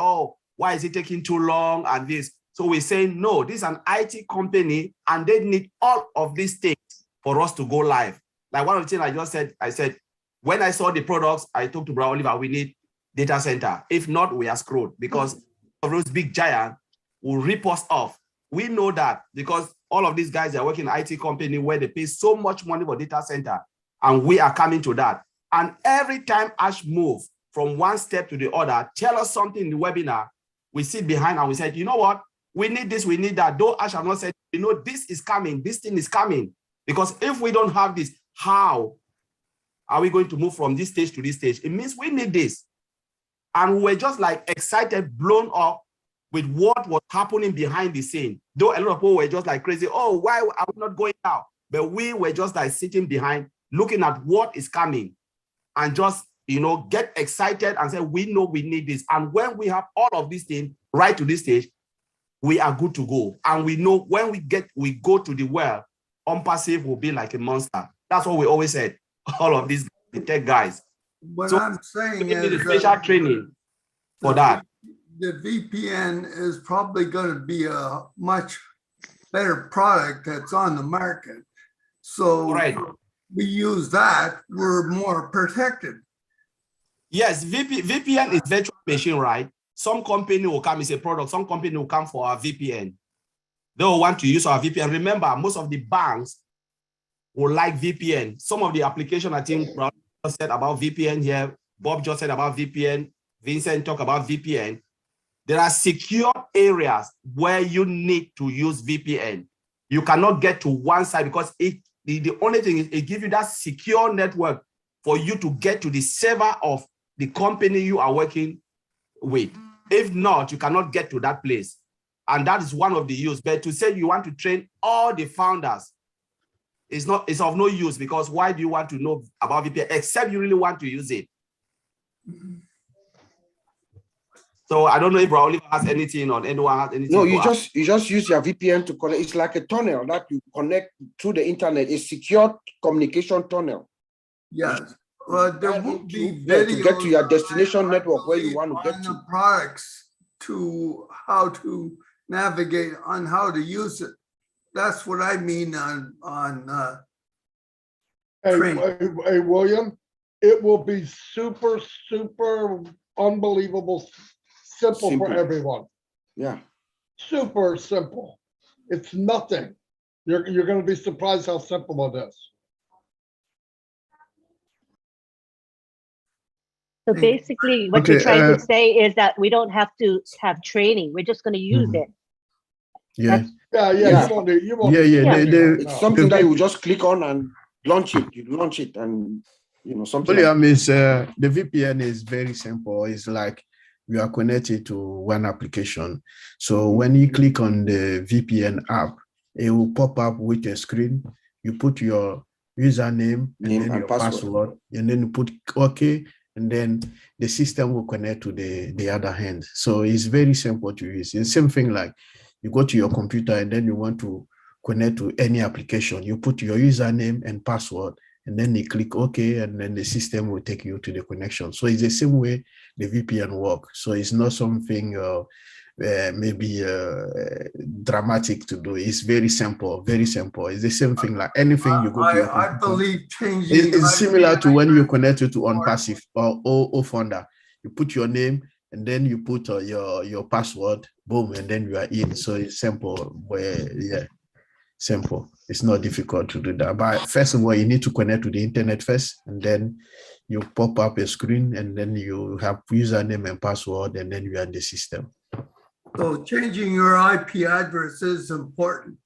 Speaker 4: why is it taking too long and this? So we're saying, no, this is an IT company and they need all of these things for us to go live. Like one of the things I just said, I said, when I saw the products, I talked to Brother Oliver, we need data center. If not, we are screwed because of those big giants will rip us off. We know that because all of these guys are working in an IT company where they pay so much money for data center, and we are coming to that. And every time Ash move from one step to the other, tell us something in the webinar, we sit behind and we said, you know what? We need this, we need that. Though Ash have not said, you know, this is coming, this thing is coming. Because if we don't have this, how are we going to move from this stage to this stage? It means we need this. And we're just like excited, blown up with what was happening behind the scene. Though a lot of people were just like crazy, oh, why are we not going now? But we were just like sitting behind, looking at what is coming and just, you know, get excited and say, we know we need this. And when we have all of these things right to this stage, we are good to go. And we know when we go to the well, ONPASSIVE will be like a monster. That's what we always said, all of these the tech guys.
Speaker 13: What
Speaker 4: So
Speaker 13: I'm saying
Speaker 4: we need
Speaker 13: is
Speaker 4: a special training for that.
Speaker 13: the VPN is probably going to be a much better product that's on the market. So
Speaker 4: Right.
Speaker 13: we use that, we're more protected.
Speaker 4: Yes, VPN is virtual machine, right? Some company will come, it's a product, some company will come for our VPN. They will want to use our VPN. Remember, most of the banks will like VPN. Some of the application, I think, Brad just said about VPN here, Bob just said about VPN, Vincent talked about VPN. There are secure areas where you need to use VPN. You cannot get to one side because the only thing is it gives you that secure network for you to get to the server of the company you are working with. If not, you cannot get to that place. And that is one of the use. But to say you want to train all the founders, it's of no use because why do you want to know about VPN except you really want to use it? So I don't know if Oliver has anything or anyone has anything.
Speaker 6: No, you just use your VPN to connect. It's like a tunnel that you connect through the internet. A secure communication tunnel.
Speaker 13: Yes. Well, there will be
Speaker 6: videos to get to your
Speaker 13: videos,
Speaker 6: destination
Speaker 13: I
Speaker 6: network where you want to get
Speaker 13: on
Speaker 6: to.
Speaker 13: the products to how to navigate on how to use it. That's what I mean on training.
Speaker 8: Hey, William, it will be super, super unbelievable simple for everyone.
Speaker 6: Yeah.
Speaker 8: Super simple. It's nothing. You're going to be surprised how simple it is.
Speaker 1: So basically what you're trying to say is that we don't have to have training. We're just going to use it.
Speaker 5: Yeah.
Speaker 8: You won't need
Speaker 6: it's something that you just click on and launch it. You launch it and, you know, something.
Speaker 5: William, is the VPN is very simple. It's like you are connected to one application. So when you click on the VPN app, it will pop up with a screen. You put your username and then your password, and then you put OK, and then the system will connect to the other hand. So it's very simple to use. It's the same thing like you go to your computer and then you want to connect to any application. You put your username and password, and then you click OK, and then the system will take you to the connection. So it's the same way the VPN works. So it's not something maybe dramatic to do. It's very simple, very simple. It's the same thing like anything you go to your computer.
Speaker 13: I believe changing.
Speaker 5: It's similar to when you connect it to ONPASSIVE or OFounder. You put your name and then you put your password, boom, and then you are in. So it's simple. Simple. It's not difficult to do that. But first of all, you need to connect to the internet first, and then you pop up a screen, and then you have username and password, and then you are in the system.
Speaker 13: So changing your IP address is important.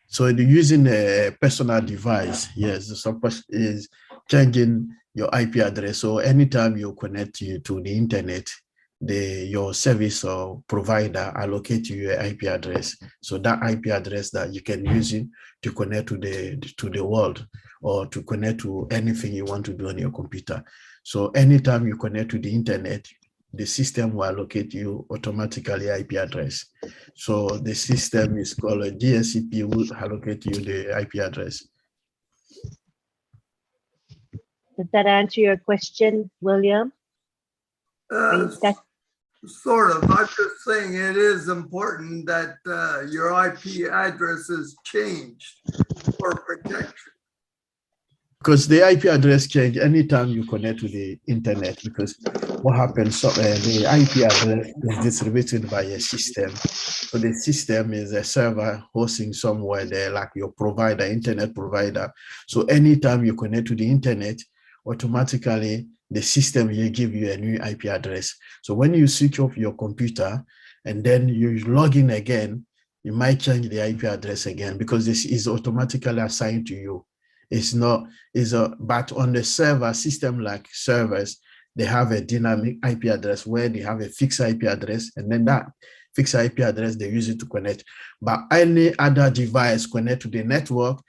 Speaker 5: So using a personal device, yes, is changing your IP address. So anytime you connect to the internet, your service or provider allocate you your IP address. So that IP address that you can use it to connect to the world or to connect to anything you want to do on your computer. So anytime you connect to the internet, the system will allocate you automatically IP address. So the system is called a DSCP, will allocate you the IP address.
Speaker 1: Does that answer your question, William?
Speaker 13: Sort of. I'm just saying it is important that your IP address is changed for protection.
Speaker 5: Because the IP address change anytime you connect to the internet, because what happens, the IP address is distributed by a system. So the system is a server hosting somewhere there, like your provider, internet provider. So anytime you connect to the internet, automatically the system will give you a new IP address. So when you switch off your computer and then you log in again, you might change the IP address again because this is automatically assigned to you. It's not, but on the server system like servers, they have a dynamic IP address where they have a fixed IP address, and then that fixed IP address, they use it to connect. But any other device connect to the network,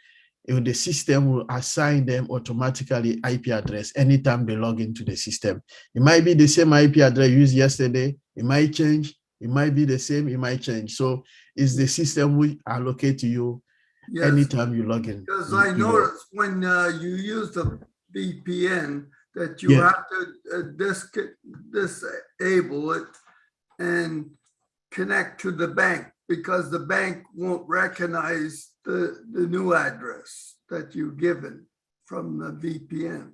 Speaker 5: the system will assign them automatically IP address anytime they log into the system. It might be the same IP address used yesterday, it might change, it might be the same, it might change. So it's the system will allocate to you. Yes, anytime you log in.
Speaker 13: Because I noticed when you use the VPN that you have to disable it and connect to the bank, because the bank won't recognize the new address that you've given from the VPN.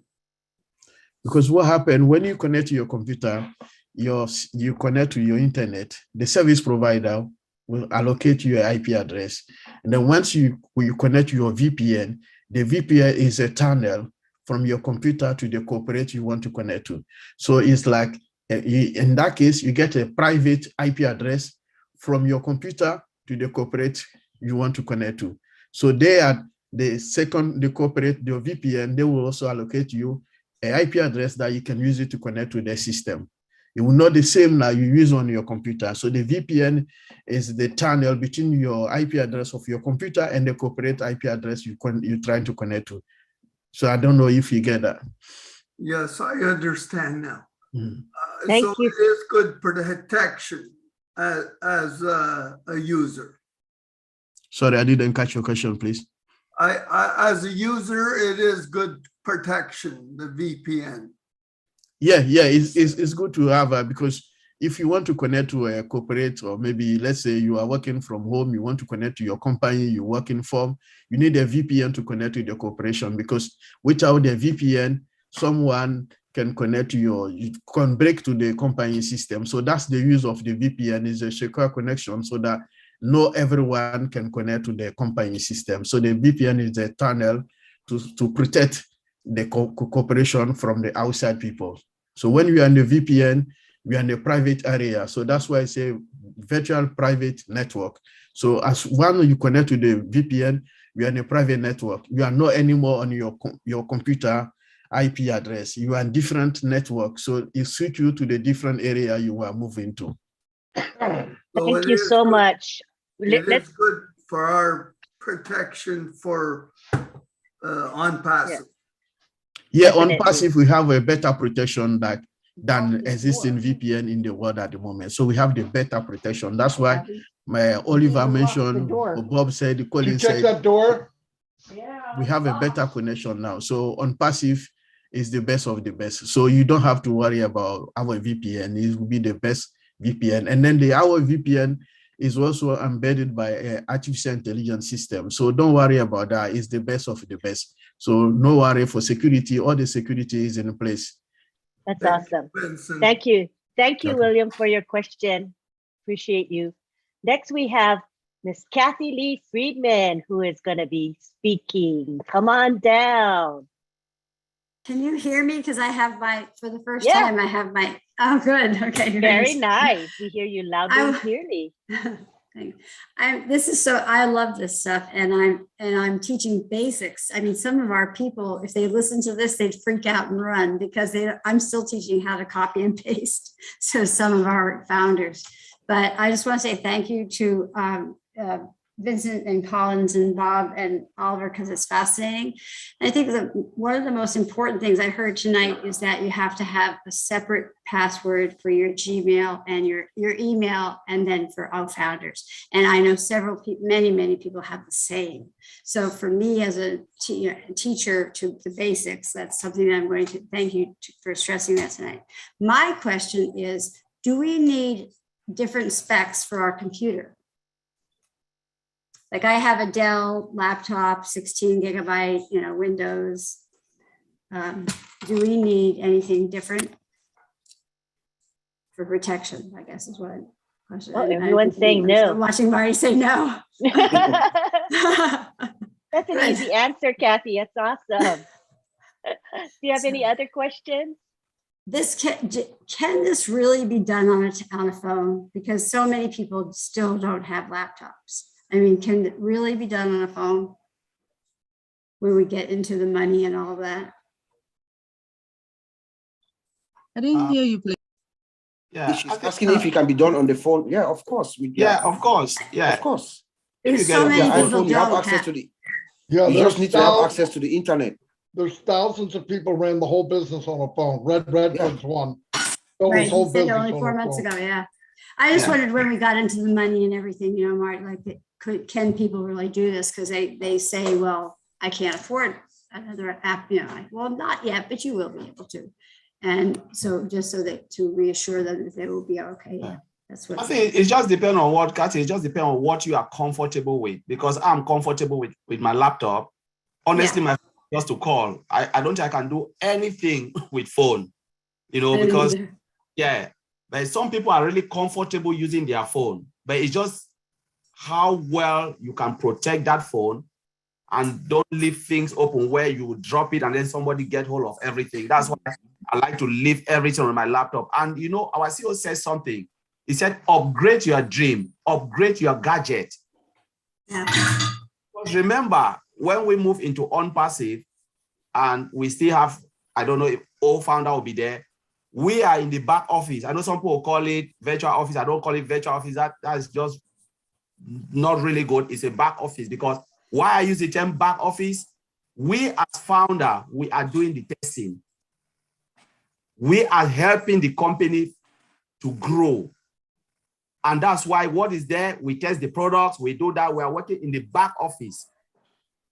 Speaker 5: Because what happened when you connect to your computer, you connect to your internet, the service provider will allocate you an IP address. And then once you connect to your VPN, the VPN is a tunnel from your computer to the corporate you want to connect to. So it's like, in that case, you get a private IP address from your computer to the corporate you want to connect to. So they are the corporate, the VPN, they will also allocate you an IP address that you can use it to connect to their system. It will not the same now you use on your computer. So the VPN is the tunnel between your IP address of your computer and the corporate IP address you're trying to connect to. So I don't know if you get that.
Speaker 13: Yes, I understand now.
Speaker 1: Thank
Speaker 13: so
Speaker 1: you.
Speaker 13: It is good for the protection as a user.
Speaker 5: Sorry, I didn't catch your question, please.
Speaker 13: I as a user, it is good protection, the VPN.
Speaker 5: Yeah, it's good to have because if you want to connect to a corporate, or maybe let's say you are working from home, you want to connect to your company you're working for, you need a VPN to connect to the corporation, because without the VPN, someone can connect to you can break to the company system. So that's the use of the VPN, is a secure connection so that not everyone can connect to the company system. So the VPN is a tunnel to protect the corporation from the outside people. So when we are in the VPN, we are in the private area. So that's why I say virtual private network. So as when you connect to the VPN, we are in a private network. You are not anymore on your computer IP address. You are in different network. So it switch you to the different area you are moving to.
Speaker 1: Thank you so much.
Speaker 13: It's good for our protection for ONPASSIVE.
Speaker 5: Yeah, ONPASSIVE, we have a better protection than existing VPN in the world at the moment. So we have the better protection. That's why Oliver mentioned, or Bob said, Colin said,
Speaker 8: that door?
Speaker 5: We have a better connection now. So ONPASSIVE is the best of the best. So you don't have to worry about our VPN. It will be the best VPN. And then our VPN is also embedded by an artificial intelligence system. So don't worry about that. It's the best of the best. So no worry for security. All the security is in place.
Speaker 1: That's awesome. Thank you. Thank you, William, for your question. Appreciate you. Next, we have Miss Kathy Lee Friedman, who is going to be speaking. Come on down.
Speaker 14: Can you hear me? Because I have for the first time, I have oh, good. Okay.
Speaker 1: Very nice. We hear you loudly and clearly.
Speaker 14: I love this stuff, and I'm teaching basics. I mean, some of our people, if they listen to this, they'd freak out and run, because I'm still teaching how to copy and paste. So some of our founders, but I just want to say thank you to Vincent and Collins and Bob and Oliver because it's fascinating. And I think that one of the most important things I heard tonight is that you have to have a separate password for your Gmail and your email, and then for all founders. And I know several people, many people have the same. So for me as a teacher to the basics, that's something that I'm going to thank you for stressing that tonight. My question is, do we need different specs for our computer? Like I have a Dell laptop, 16 gigabyte, Windows. Do we need anything different for protection? I guess is what question.
Speaker 1: Well, everyone's saying no.
Speaker 14: I'm watching Marty say no.
Speaker 1: That's an easy answer, Kathy. That's awesome. Do you have any other questions?
Speaker 14: Can this really be done on a phone? Because so many people still don't have laptops. I mean, can it really be done on a phone where we get into the money and all of that?
Speaker 15: I didn't hear you, please.
Speaker 4: Yeah,
Speaker 6: She's asking if it can be done on the phone. Yeah, of course.
Speaker 4: Of course. Yeah,
Speaker 6: of course.
Speaker 14: If you get
Speaker 6: so many people iPhone, you have access to the.
Speaker 8: Yeah,
Speaker 6: you just need to have access to the internet.
Speaker 8: There's thousands of people ran the whole business on a phone. Red Redford's one.
Speaker 14: Right, he said only 4 months ago. Yeah, I just wondered when we got into the money and everything. Mark, like, can people really do this? Because they say, well, I can't afford another app. Well, not yet, but you will be able to. And so just so that to reassure them that they will be okay. Yeah, that's what
Speaker 4: I think. It just depends on what, Kathy. It just depends on what you are comfortable with. Because I'm comfortable with my laptop. Honestly, my just to call. I don't think I can do anything with phone. Because but some people are really comfortable using their phone. But it's just how well you can protect that phone and don't leave things open where you drop it and then somebody get hold of everything. That's why I like to leave everything on my laptop. And our CEO said something. He said, upgrade your dream, upgrade your gadget.
Speaker 14: Yeah.
Speaker 4: Because remember, when we move into ONPASSIVE and we still have, I don't know if all founder will be there, we are in the back office. I know some people call it virtual office. I don't call it virtual office. That's just not really good. It's a back office, because why I use the term back office, we as founder, we are doing the testing. We are helping the company to grow. And that's why what is there, we test the products, we do that, we are working in the back office.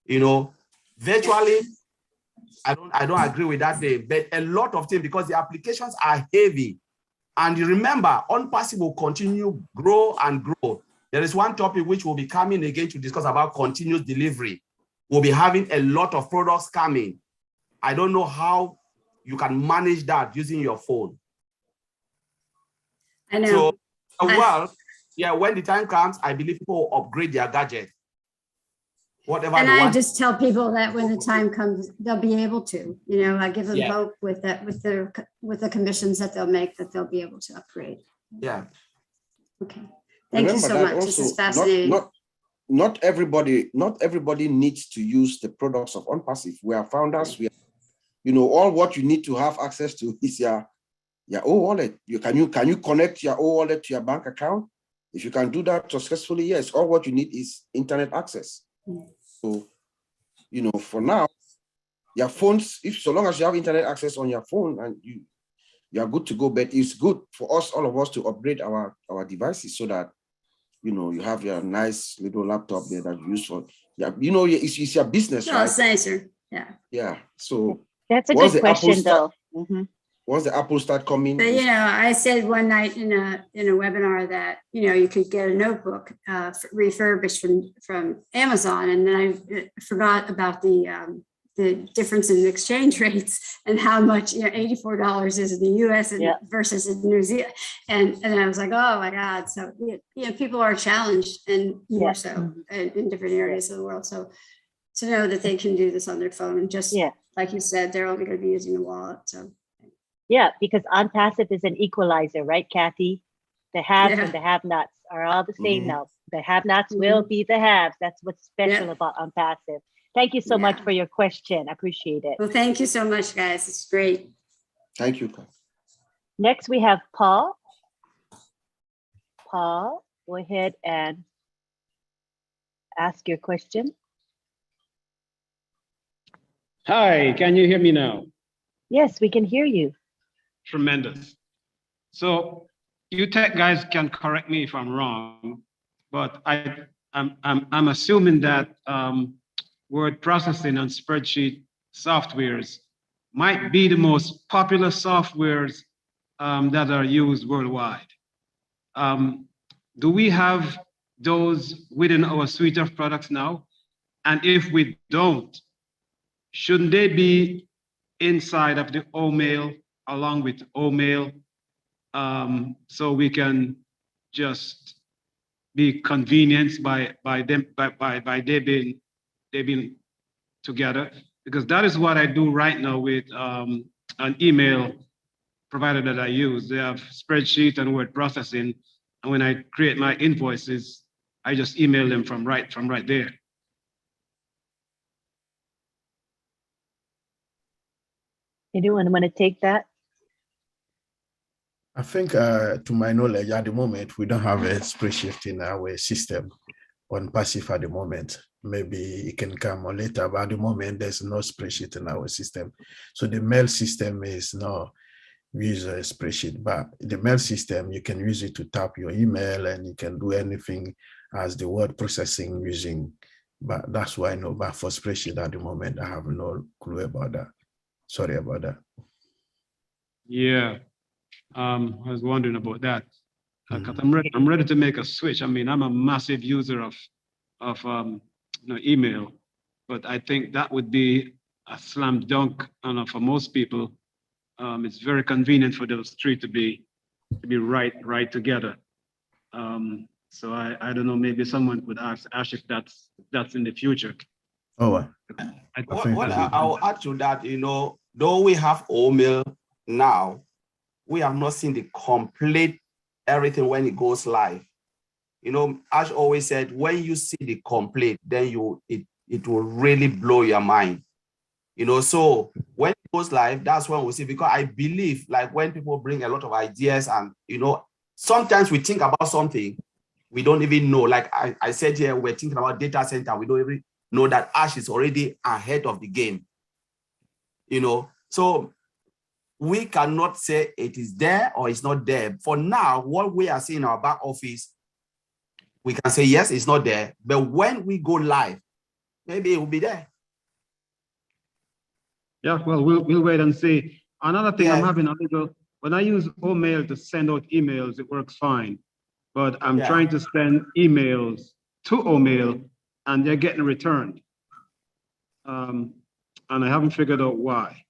Speaker 4: Virtually, I don't agree with that thing, but a lot of things, because the applications are heavy. And you remember, ONPASSIVE will continue grow and grow. There is one topic which will be coming again to discuss about continuous delivery. We'll be having a lot of products coming. I don't know how you can manage that using your phone.
Speaker 14: I know.
Speaker 4: So, when the time comes, I believe people will upgrade their gadget. Whatever.
Speaker 14: And I just tell people that when the time comes, they'll be able to. I give them hope with that, with the commissions that they'll make, that they'll be able to upgrade.
Speaker 4: Yeah.
Speaker 14: Okay. Thank you so much. This is fascinating.
Speaker 6: Not everybody needs to use the products of ONPASSIVE. We are founders. We are, all what you need to have access to is your wallet. Can you connect your wallet to your bank account? If you can do that successfully, yes. All what you need is internet access. So, for now, your phones, so long as you have internet access on your phone, and you are good to go. But it's good for us, all of us, to upgrade our devices so that you have your nice little laptop there that you use for it's your business, right?
Speaker 14: It's nicer. Yeah.
Speaker 6: Yeah. So
Speaker 1: that's a good question, though.
Speaker 6: Once the Apple start coming.
Speaker 14: But I said one night in a webinar that you could get a notebook refurbished from Amazon, and then I forgot about the difference in exchange rates and how much $84 is in the U.S. versus in New Zealand, and I was like, oh my God! So people are challenged, and more so in different areas of the world. So to know that they can do this on their phone, and just like you said, they're only going to be using a wallet. So.
Speaker 1: Yeah, because ONPASSIVE is an equalizer, right, Kathy? The haves and the have-nots are all the same now. The have-nots will be the haves. That's what's special about ONPASSIVE. Thank you so much for your question. I appreciate it.
Speaker 14: Well, thank you so much, guys. It's great.
Speaker 6: Thank you.
Speaker 1: Next, we have Paul. Paul, go ahead and ask your question.
Speaker 16: Hi, can you hear me now?
Speaker 1: Yes, we can hear you.
Speaker 16: Tremendous. So you tech guys can correct me if I'm wrong, but I'm assuming that word processing and spreadsheet softwares might be the most popular softwares that are used worldwide. Do we have those within our suite of products now? And if we don't, shouldn't they be inside of the OMail along with OMail, so we can just be convenienced by they being together? Because that is what I do right now with an email provider that I use. They have spreadsheet and word processing, and when I create my invoices, I just email them from right there.
Speaker 1: Anyone want to take that?
Speaker 5: I think, to my knowledge, at the moment, we don't have a spreadsheet in our system on passive at the moment. Maybe it can come on later, but at the moment, there's no spreadsheet in our system. So the mail system is no, we use a spreadsheet, but the mail system, you can use it to tap your email and you can do anything as the word processing using, but that's why I know, but for spreadsheet at the moment, I have no clue about that. Sorry about that.
Speaker 16: Yeah, I was wondering about that. Because I'm ready to make a switch. I mean, I'm a massive user of email, but I think that would be a slam dunk. And for most people, it's very convenient for those three to be right together. So I don't know. Maybe someone could ask Ash if that's in the future.
Speaker 4: Oh, I'll add to that. You know, though we have OMail now, we have not seen the complete everything when it goes live. You know, Ash always said, when you see the complete, then it will really blow your mind. You know, so when it goes live, that's when we see, because I believe, like, when people bring a lot of ideas and, you know, sometimes we think about something we don't even know. Like I said here, we're thinking about data center. We don't even know that Ash is already ahead of the game. You know, so we cannot say it is there or it's not there. For now, what we are seeing in our back office, we can say, yes, it's not there. But when we go live, maybe it will be there.
Speaker 16: Yeah, well, we'll wait and see. Another thing, I'm having a little, when I use OMail to send out emails, it works fine. But I'm trying to send emails to OMail and they're getting returned. And I haven't figured out why.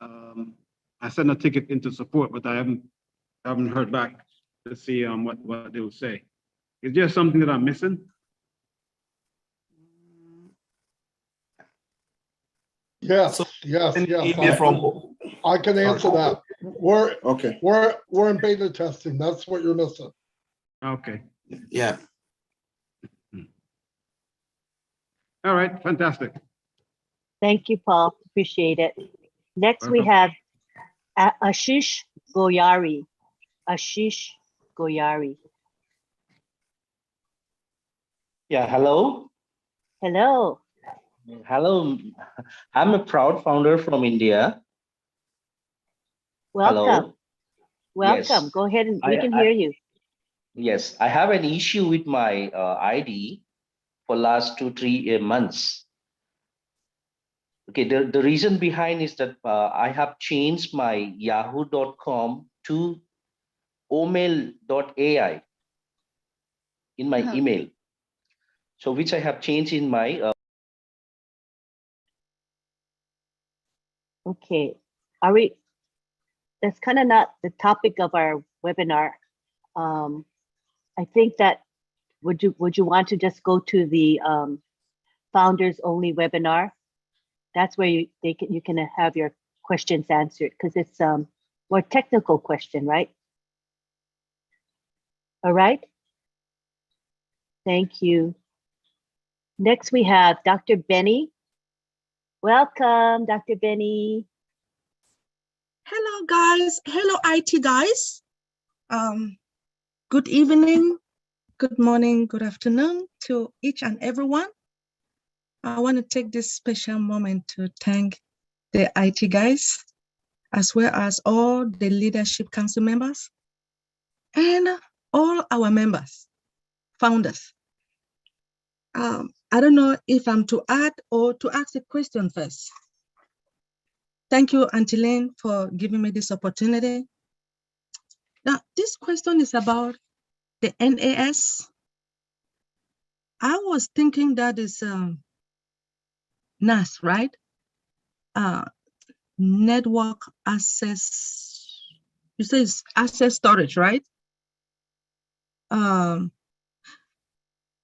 Speaker 16: I sent a ticket into support, but I haven't heard back to see what they will say. Is there something that I'm missing?
Speaker 8: Yes, yes. I can answer that. We're in beta testing. That's what you're missing.
Speaker 16: Okay.
Speaker 4: Yeah.
Speaker 16: All right, fantastic.
Speaker 1: Thank you, Paul. Appreciate it. Next, we have Ashish Goyari. Ashish Goyari.
Speaker 17: Yeah, hello.
Speaker 1: Hello.
Speaker 17: Hello. I'm a proud founder from India.
Speaker 1: Welcome.
Speaker 17: Hello.
Speaker 1: Welcome.
Speaker 17: Yes.
Speaker 1: Go ahead and we can hear you.
Speaker 17: Yes, I have an issue with my ID for last 2-3 months. Okay, the reason behind is that I have changed my yahoo.com to omail.ai in my email. So which I have changed in my
Speaker 1: Okay. That's kind of not the topic of our webinar. I think that would you want to just go to the founders only webinar? That's where you can have your questions answered, because it's more technical question, right? All right. Thank you. Next we have Dr. Benny. Welcome, Dr. Benny.
Speaker 15: Hello, guys. Hello, IT guys. Good evening, good morning, good afternoon. to each and everyone. I want to take this special moment to thank the IT guys, as well as all the leadership council members and all our members, founders. I don't know if I'm to add or to ask a question first. Thank you, Auntie Lynn, for giving me this opportunity. Now, this question is about the NAS. I was thinking that is NAS, right? Network access, you say it's access storage, right?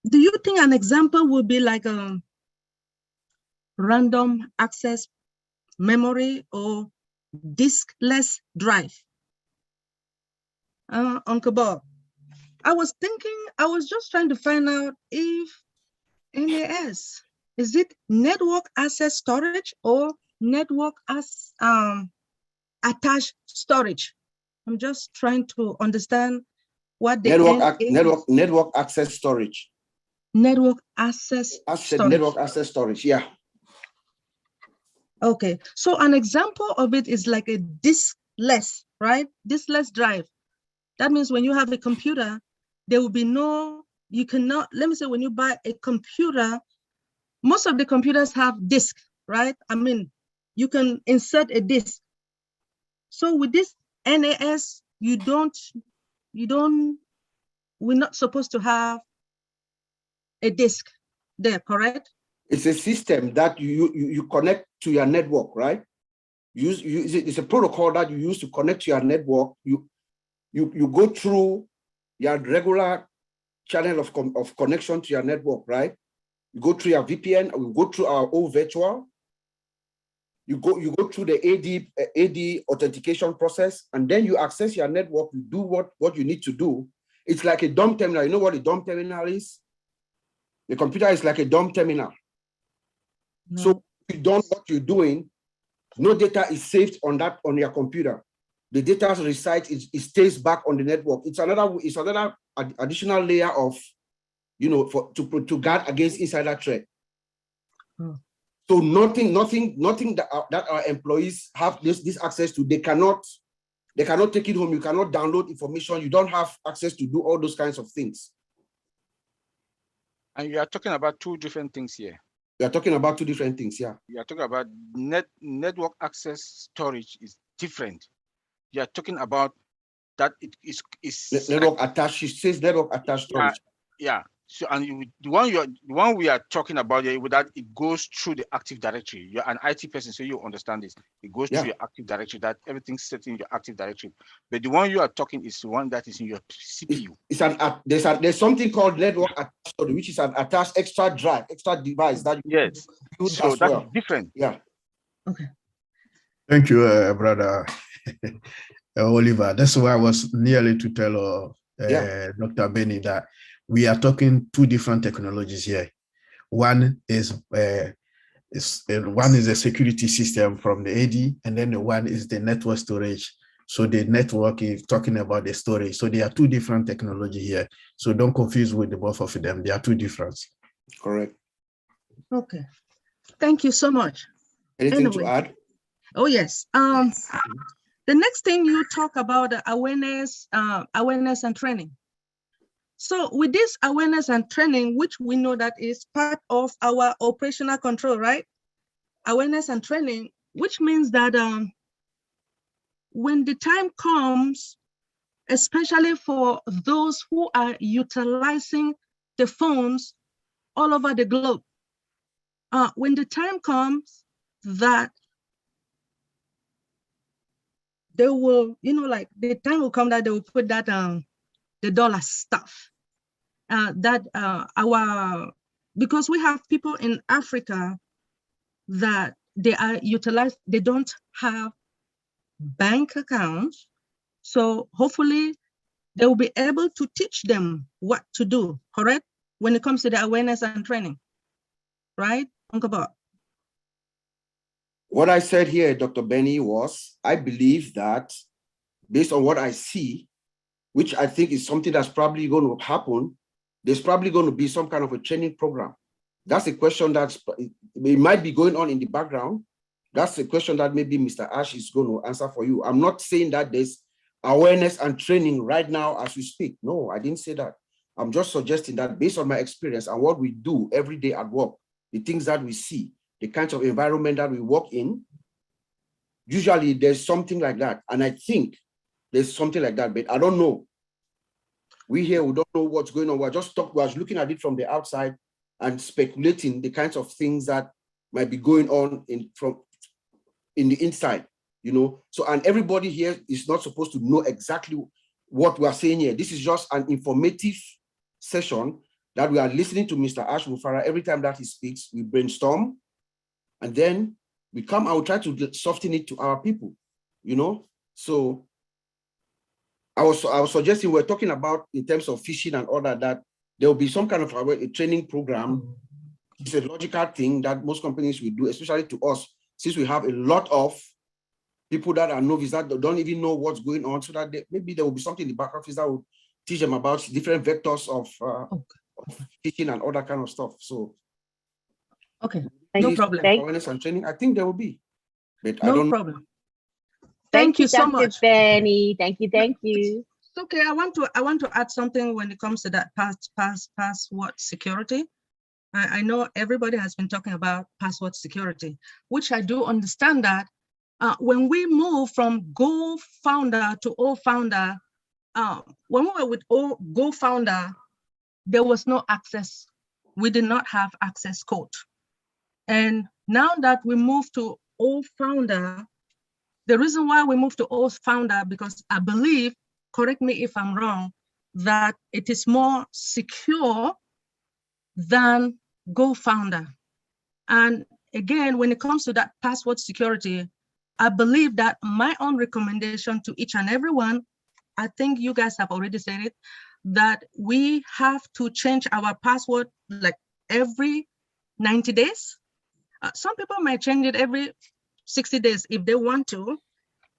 Speaker 15: Do you think an example would be like a random access memory or diskless drive? Uncle Bob, I was just trying to find out if NAS, is it network access storage or network as attached storage? I'm just trying to understand what the
Speaker 6: network access storage.
Speaker 15: Network access storage.
Speaker 6: Network access storage, yeah.
Speaker 15: Okay, so an example of it is like a diskless, right? Diskless drive. That means when you have a computer, there will be no, you cannot, let me say when you buy a computer, most of the computers have disk, right? I mean, you can insert a disk. So with this NAS, we're not supposed to have a disk there, correct?
Speaker 6: It's a system that you connect to your network, right? It's a protocol that you use to connect to your network. You go through your regular channel of connection to your network, right? You go through your VPN, or you go through our own virtual. You go through the AD authentication process, and then you access your network. You do what you need to do. It's like a dumb terminal. You know what a dumb terminal is? The computer is like a dumb terminal. No. So if you don't know what you're doing, no data is saved on your computer. The data resides, it stays back on the network. It's another additional layer of, to guard against insider threat. Hmm. So nothing that our employees have this access to, they cannot take it home. You cannot download information. You don't have access to do all those kinds of things.
Speaker 3: And you are talking about two different things here.
Speaker 6: We are talking about two different things, yeah.
Speaker 3: You are talking about network access storage is different. You are talking about that it is
Speaker 6: network attached. It says network attached storage.
Speaker 3: Yeah. So, and the one we are talking about here, with that it goes through the Active Directory. You're an IT person, so you understand this. It goes through your Active Directory. That everything's set in your Active Directory. But the one you are talking is the one that is in your CPU.
Speaker 6: There's something called network attached storage, which is an attached extra drive, extra device that you use
Speaker 3: so
Speaker 6: as
Speaker 3: that's
Speaker 6: well.
Speaker 3: Different.
Speaker 6: Yeah.
Speaker 15: Okay.
Speaker 5: Thank you, brother Oliver. That's why I was nearly to tell Dr. Benny that we are talking two different technologies here. One is a security system from the AD, and then the one is the network storage. So the network is talking about the storage. So there are two different technology here. So don't confuse with the both of them. They are two different.
Speaker 6: Correct.
Speaker 15: Okay. Thank you so much.
Speaker 6: Anything to add?
Speaker 15: Oh yes. The next thing you talk about awareness and training. So with this awareness and training, which we know that is part of our operational control, right? Awareness and training, which means that when the time comes, especially for those who are utilizing the phones all over the globe, when the time comes that they will, like the time will come that they will put that the dollar stuff because we have people in Africa that they are utilized, they don't have bank accounts. So hopefully they will be able to teach them what to do, correct? When it comes to the awareness and training, right, Uncle Bob?
Speaker 6: What I said here, Dr. Benny, was I believe that based on what I see, which I think is something that's probably going to happen, there's probably going to be some kind of a training program. That's a question it might be going on in the background. That's a question that maybe Mr. Ash is going to answer for you. I'm not saying that there's awareness and training right now as we speak. No, I didn't say that. I'm just suggesting that based on my experience and what we do every day at work, the things that we see, the kinds of environment that we work in, usually there's something like that. And I think there's something like that, but I don't know. We here, we don't know what's going on. We're looking at it from the outside and speculating the kinds of things that might be going on in the inside, you know. So, and everybody here is not supposed to know exactly what we are saying here. This is just an informative session that we are listening to Mr. Ash Mufara. Every time that he speaks, we brainstorm, and then we come and we try to soften it to our people, you know. So I was suggesting we're talking about in terms of phishing and all that there will be some kind of a training program. It's a logical thing that most companies will do, especially to us, since we have a lot of people that are novice that don't even know what's going on, so that maybe there will be something in the back office that will teach them about different vectors of phishing and all that kind of stuff. So,
Speaker 15: okay, no problem.
Speaker 6: Awareness and training, I think there will be, but
Speaker 15: no
Speaker 6: I don't
Speaker 15: problem.
Speaker 6: know.
Speaker 15: Thank you so
Speaker 1: Dr.
Speaker 15: much,
Speaker 1: Benny. Thank you.
Speaker 15: It's okay. I want to add something when it comes to that password security. I know everybody has been talking about password security, which I do understand that when we move from Go Founder to O Founder, when we were with Go Founder, there was no access. We did not have access code. And now that we moved to O Founder, the reason why we moved to O Founder, because I believe, correct me if I'm wrong, that it is more secure than Go Founder. And again, when it comes to that password security, I believe that my own recommendation to each and every one, I think you guys have already said it, that we have to change our password like every 90 days. Some people might change it every 60 days if they want to.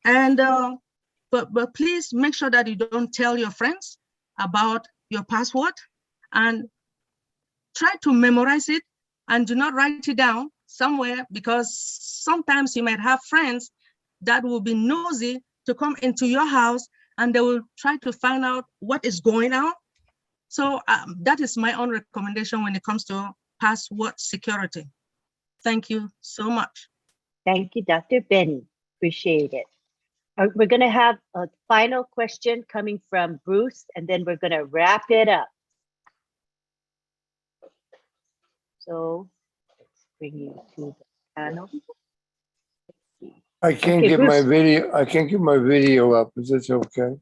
Speaker 15: And but please make sure that you don't tell your friends about your password, and try to memorize it and do not write it down somewhere, because sometimes you might have friends that will be nosy to come into your house and they will try to find out what is going on. So that is my own recommendation when it comes to password security. Thank you so much.
Speaker 1: Thank you, Dr. Benny. Appreciate it. We're going to have a final question coming from Bruce, and then we're going to wrap it up. So let's bring you to the panel.
Speaker 18: I can't get my video. I can't get my video up. Is this okay?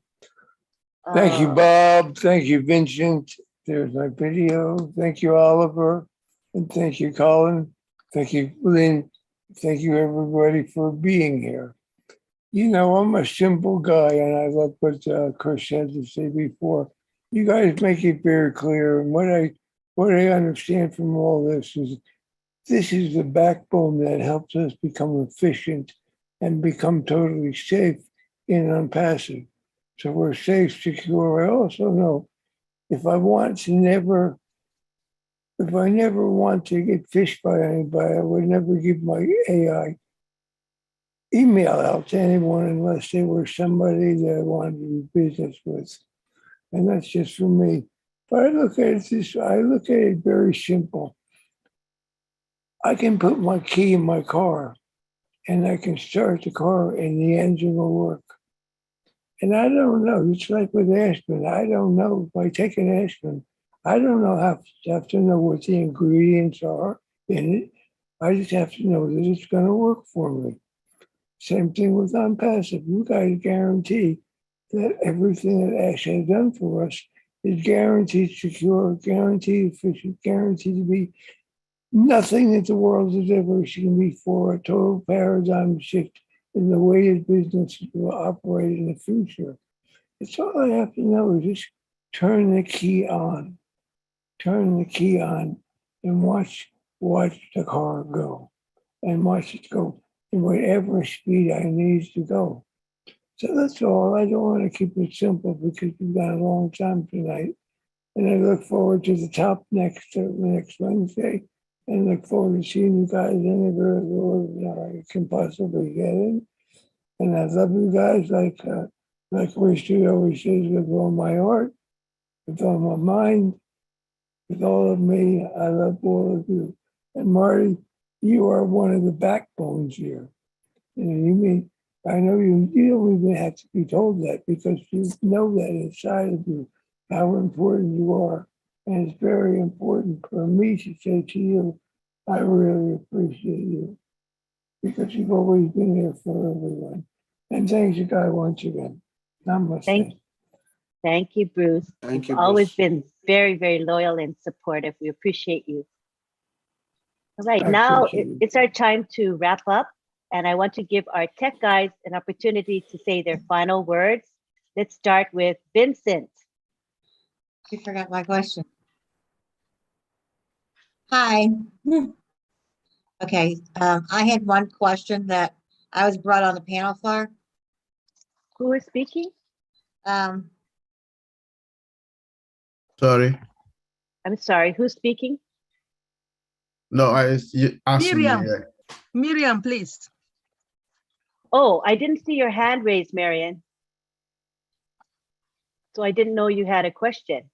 Speaker 18: Thank you, Bob. Thank you, Vincent. There's my video. Thank you, Oliver. And thank you, Colin. Thank you, Lynn. Thank you, everybody, for being here. You know, I'm a simple guy, and I love what Chris had to say before. You guys make it very clear. And what I understand from all this is the backbone that helps us become efficient and become totally safe in Unpassive. So we're safe, secure. I also know if I never want to get phished by anybody, I would never give my AI email out to anyone unless they were somebody that I wanted to do business with. And that's just for me. But I look at it very simple. I can put my key in my car and I can start the car and the engine will work. And I don't know, it's like with aspirin. I don't know if I take an aspirin, I don't know have to know what the ingredients are in it. I just have to know that it's going to work for me. Same thing with Unpassive. You guys guarantee that everything that Ash has done for us is guaranteed secure, guaranteed efficient, guaranteed to be nothing that the world has ever seen before, a total paradigm shift in the way that business will operate in the future. It's all I have to know is just turn the key on and watch the car go and watch it go in whatever speed I need to go. So that's all. I don't want to keep it simple because we've got a long time tonight. And I look forward to the top next Wednesday, and look forward to seeing you guys anywhere the Lord I can possibly get in. And I love you guys like Wishy always says, with all my heart, with all my mind, with all of me. I love all of you. And Marty, you are one of the backbones here. And you mean, I know you don't even have to be told that, because you know that inside of you how important you are. And it's very important for me to say to you, I really appreciate you, because you've always been here for everyone. And thanks you guys once again. Namaste.
Speaker 1: Thank you, Bruce.
Speaker 6: Thank
Speaker 1: You've
Speaker 6: you,
Speaker 1: always
Speaker 6: Bruce.
Speaker 1: been very, very loyal and supportive. We appreciate you. All right,
Speaker 18: I
Speaker 1: now
Speaker 18: appreciate you.
Speaker 1: it's our time to wrap up. And I want to give our tech guys an opportunity to say their final words. Let's start with Vincent.
Speaker 19: You forgot my question. Hi. Okay, I had one question that I was brought on the panel for.
Speaker 1: Who is speaking?
Speaker 5: Sorry.
Speaker 1: I'm sorry, who's speaking?
Speaker 5: No, you asked me.
Speaker 15: Miriam. Miriam, please.
Speaker 1: Oh, I didn't see your hand raised, Marian. So I didn't know you had a question.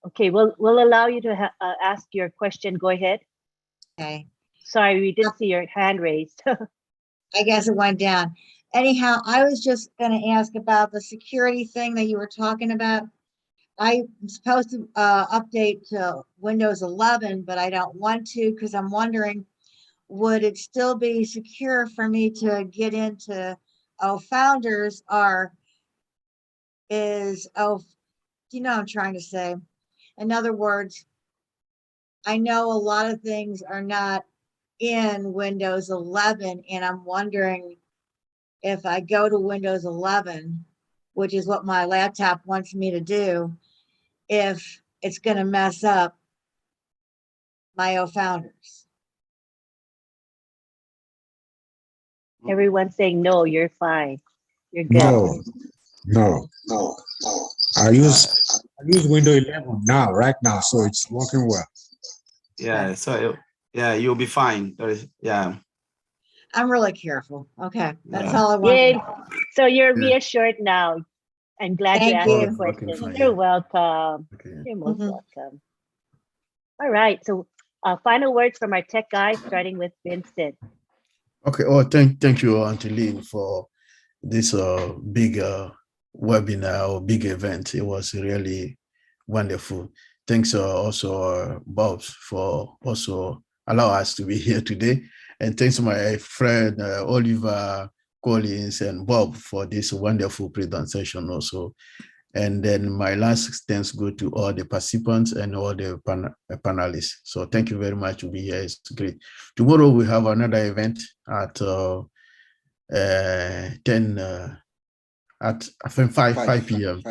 Speaker 1: Okay, we'll allow you to ask your question. Go ahead.
Speaker 19: Okay.
Speaker 1: Sorry, we didn't see your hand raised.
Speaker 19: I guess it went down. Anyhow, I was just going to ask about the security thing that you were talking about. I'm supposed to update to Windows 11, but I don't want to, because I'm wondering, would it still be secure for me to get into Founders, or is you know what I'm trying to say? In other words, I know a lot of things are not in Windows 11, and I'm wondering if I go to Windows 11, which is what my laptop wants me to do, if it's going to mess up my Founders.
Speaker 1: Everyone's saying, no, you're fine. You're good.
Speaker 20: No. I use Windows 11 now, right now, so it's working well.
Speaker 4: Yeah, so yeah, you'll be fine. Yeah.
Speaker 19: I'm really careful. Okay, that's
Speaker 4: Yeah.
Speaker 19: all I want.
Speaker 1: Yay. So you're reassured now. I'm glad you
Speaker 19: Thank
Speaker 1: asked
Speaker 19: you.
Speaker 1: the question.
Speaker 5: fine,
Speaker 1: You're
Speaker 5: yeah.
Speaker 1: welcome. You're most welcome. All right. So final words from our tech guy, starting with Vincent.
Speaker 5: Okay. Oh, thank you, Auntie Lynn, for this big webinar or big event. It was really wonderful. Thanks also Bob for also allow us to be here today. And thanks to my friend Oliver Collins and Bob for this wonderful presentation also. And then my last thanks go to all the participants and all the panelists. So thank you very much to be here. It's great. Tomorrow we have another event at 10 at 5 p.m.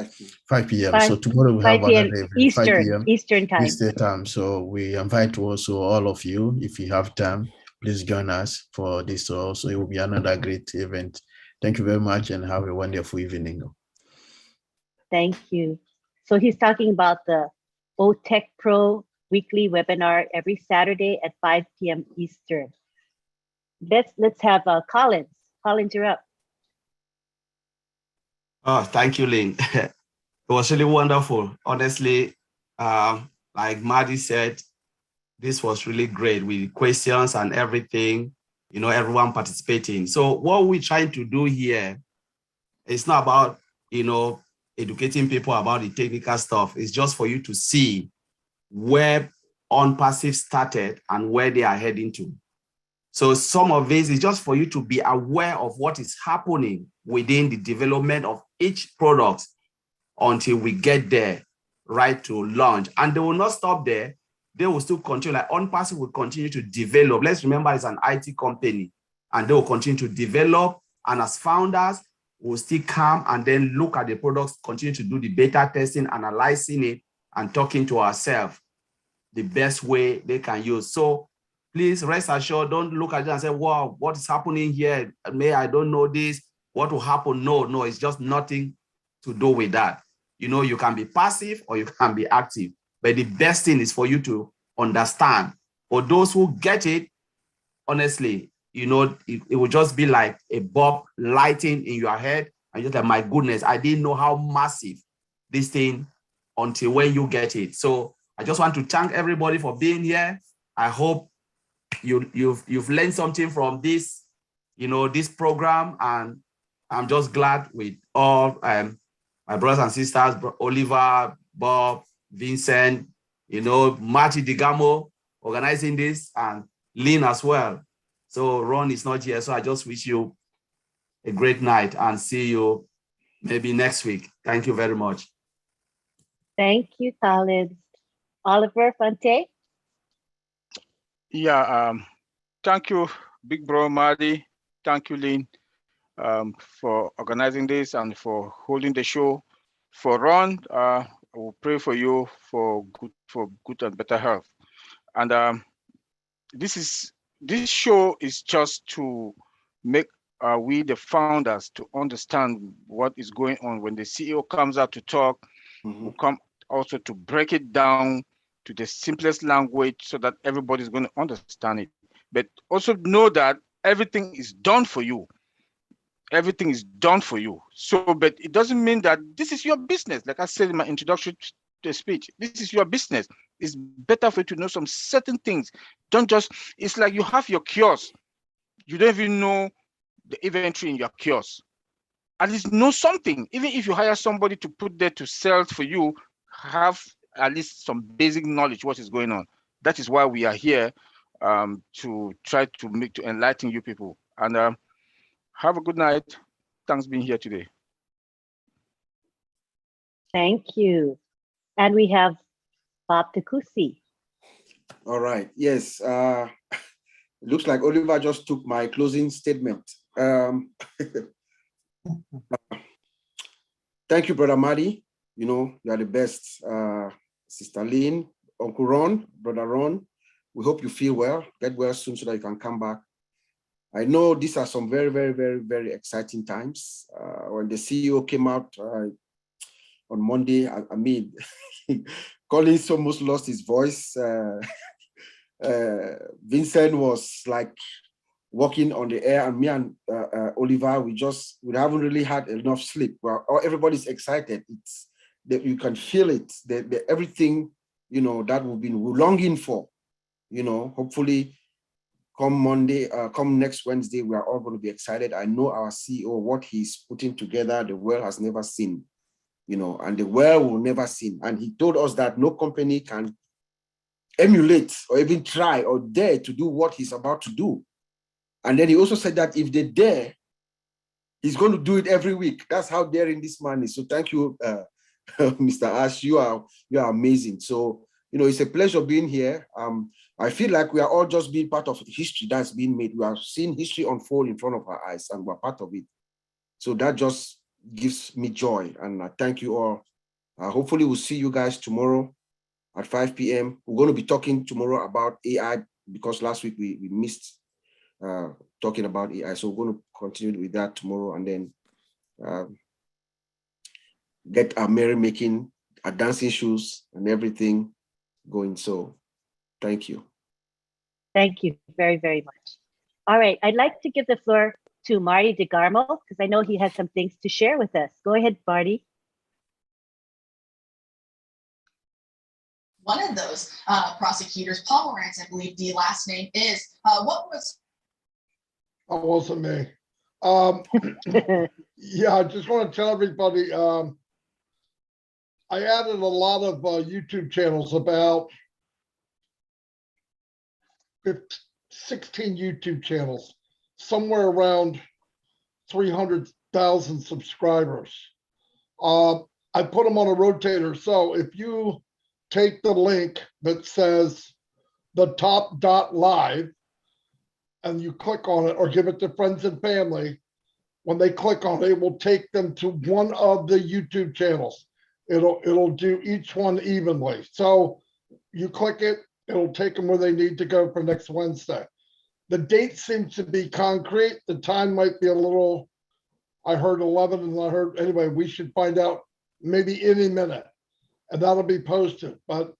Speaker 5: 5 p.m. So tomorrow we have
Speaker 1: 5 p.m.
Speaker 5: another event,
Speaker 1: Eastern,
Speaker 5: 5 p.m.
Speaker 1: Eastern time.
Speaker 5: Eastern time. So we invite also all of you, if you have time, please join us for this also. It will be another great event. Thank you very much and have a wonderful evening.
Speaker 1: Thank you. So he's talking about the OTech Pro weekly webinar every Saturday at 5 p.m. Eastern. Let's have Collins. Collins, you're up.
Speaker 4: Oh, thank you, Lynn. It was really wonderful. Honestly, like Maddie said, this was really great with questions and everything, you know, everyone participating. So what we're trying to do here, it's not about, you know, educating people about the technical stuff. It's just for you to see where ONPASSIVE started and where they are heading to. So some of this is just for you to be aware of what is happening within the development of each product until we get there, right, to launch. And they will not stop there. They will still continue, like ONPASSIVE will continue to develop. Let's remember it's an IT company, and they will continue to develop. And as founders, we'll still come and then look at the products, continue to do the beta testing, analyzing it, and talking to ourselves the best way they can use. So please rest assured, don't look at it and say, wow, what is happening here? I don't know this. What will happen? No, it's just nothing to do with that. You know, you can be passive or you can be active. But the best thing is for you to understand. For those who get it, honestly, you know, it will just be like a bulb lighting in your head. And you're like, my goodness, I didn't know how massive this thing until when you get it. So I just want to thank everybody for being here. I hope you've learned something from this, you know, this program. And I'm just glad with all my brothers and sisters, Oliver, Bob, Vincent, you know, Marty Digamo organizing this, and Lynn as well. So Ron is not here. So I just wish you a great night and see you maybe next week. Thank you very much.
Speaker 1: Thank you, Khalid. Oliver Fante.
Speaker 3: Yeah, thank you, Big Bro Marty. Thank you, Lynn, for organizing this and for holding the show. For Ron, I will pray for you for good and better health. And this show is just to make we the founders to understand what is going on. When the CEO comes out to talk, we'll come also to break it down to the simplest language so that everybody's going to understand it. But also know that everything is done for you. Everything is done for you. So, but it doesn't mean that this is your business. Like I said in my introduction to the speech, this is your business. It's better for you to know some certain things. Don't just, it's like you have your kiosk. You don't even know the inventory in your kiosk. At least know something. Even if you hire somebody to put there to sell for you, have at least some basic knowledge what is going on. That is why we are here, to try to enlighten you people. And have a good night. Thanks for being here today.
Speaker 1: Thank you. And we have Bob Takusi.
Speaker 6: All right. Yes. It looks like Oliver just took my closing statement. Thank you, Brother Marty. You know, you are the best. Sister Lynn, Uncle Ron, Brother Ron, we hope you feel well. Get well soon so that you can come back. I know these are some very, very, very, very exciting times. When the CEO came out on Monday, I mean, Collins almost lost his voice. Vincent was like walking on the air, and me and Oliver, we haven't really had enough sleep. Well, everybody's excited. It's that you can feel it. The everything, you know, that we've been longing for. You know, hopefully, come Monday, come next Wednesday, we are all going to be excited. I know our CEO, what he's putting together, the world has never seen. You know, and the world will never see. And he told us that no company can emulate or even try or dare to do what he's about to do. And then he also said that if they dare, he's going to do it every week. That's how daring this man is. So thank you, Mr. Ash. You are amazing. So, you know, it's a pleasure being here. I feel like we are all just being part of history that's being made. We are seeing history unfold in front of our eyes, and we're part of it. So that just gives me joy. And I thank you all. Hopefully we'll see you guys tomorrow at 5 p.m. We're going to be talking tomorrow about AI because last week we missed talking about AI. So we're going to continue with that tomorrow, and then get our merrymaking, our dancing shoes and everything going. So thank you.
Speaker 1: Thank you very, very much. All right, I'd like to give the floor to Marty DeGarmo because I know he has some things to share with us. Go ahead, Marty.
Speaker 21: One of those prosecutors, Paul Morantz, I believe the last name is, what was?
Speaker 8: That wasn't me. Yeah, I just want to tell everybody, I added a lot of YouTube channels, about 16 YouTube channels, somewhere around 300,000 subscribers. I put them on a rotator. So if you take the link that says the top.live and you click on it or give it to friends and family, when they click on it, it will take them to one of the YouTube channels. It'll do each one evenly. So you click it, it'll take them where they need to go for next Wednesday. The date seems to be concrete. The time might be a little, I heard 11 and I heard, anyway, we should find out maybe any minute, and that'll be posted, but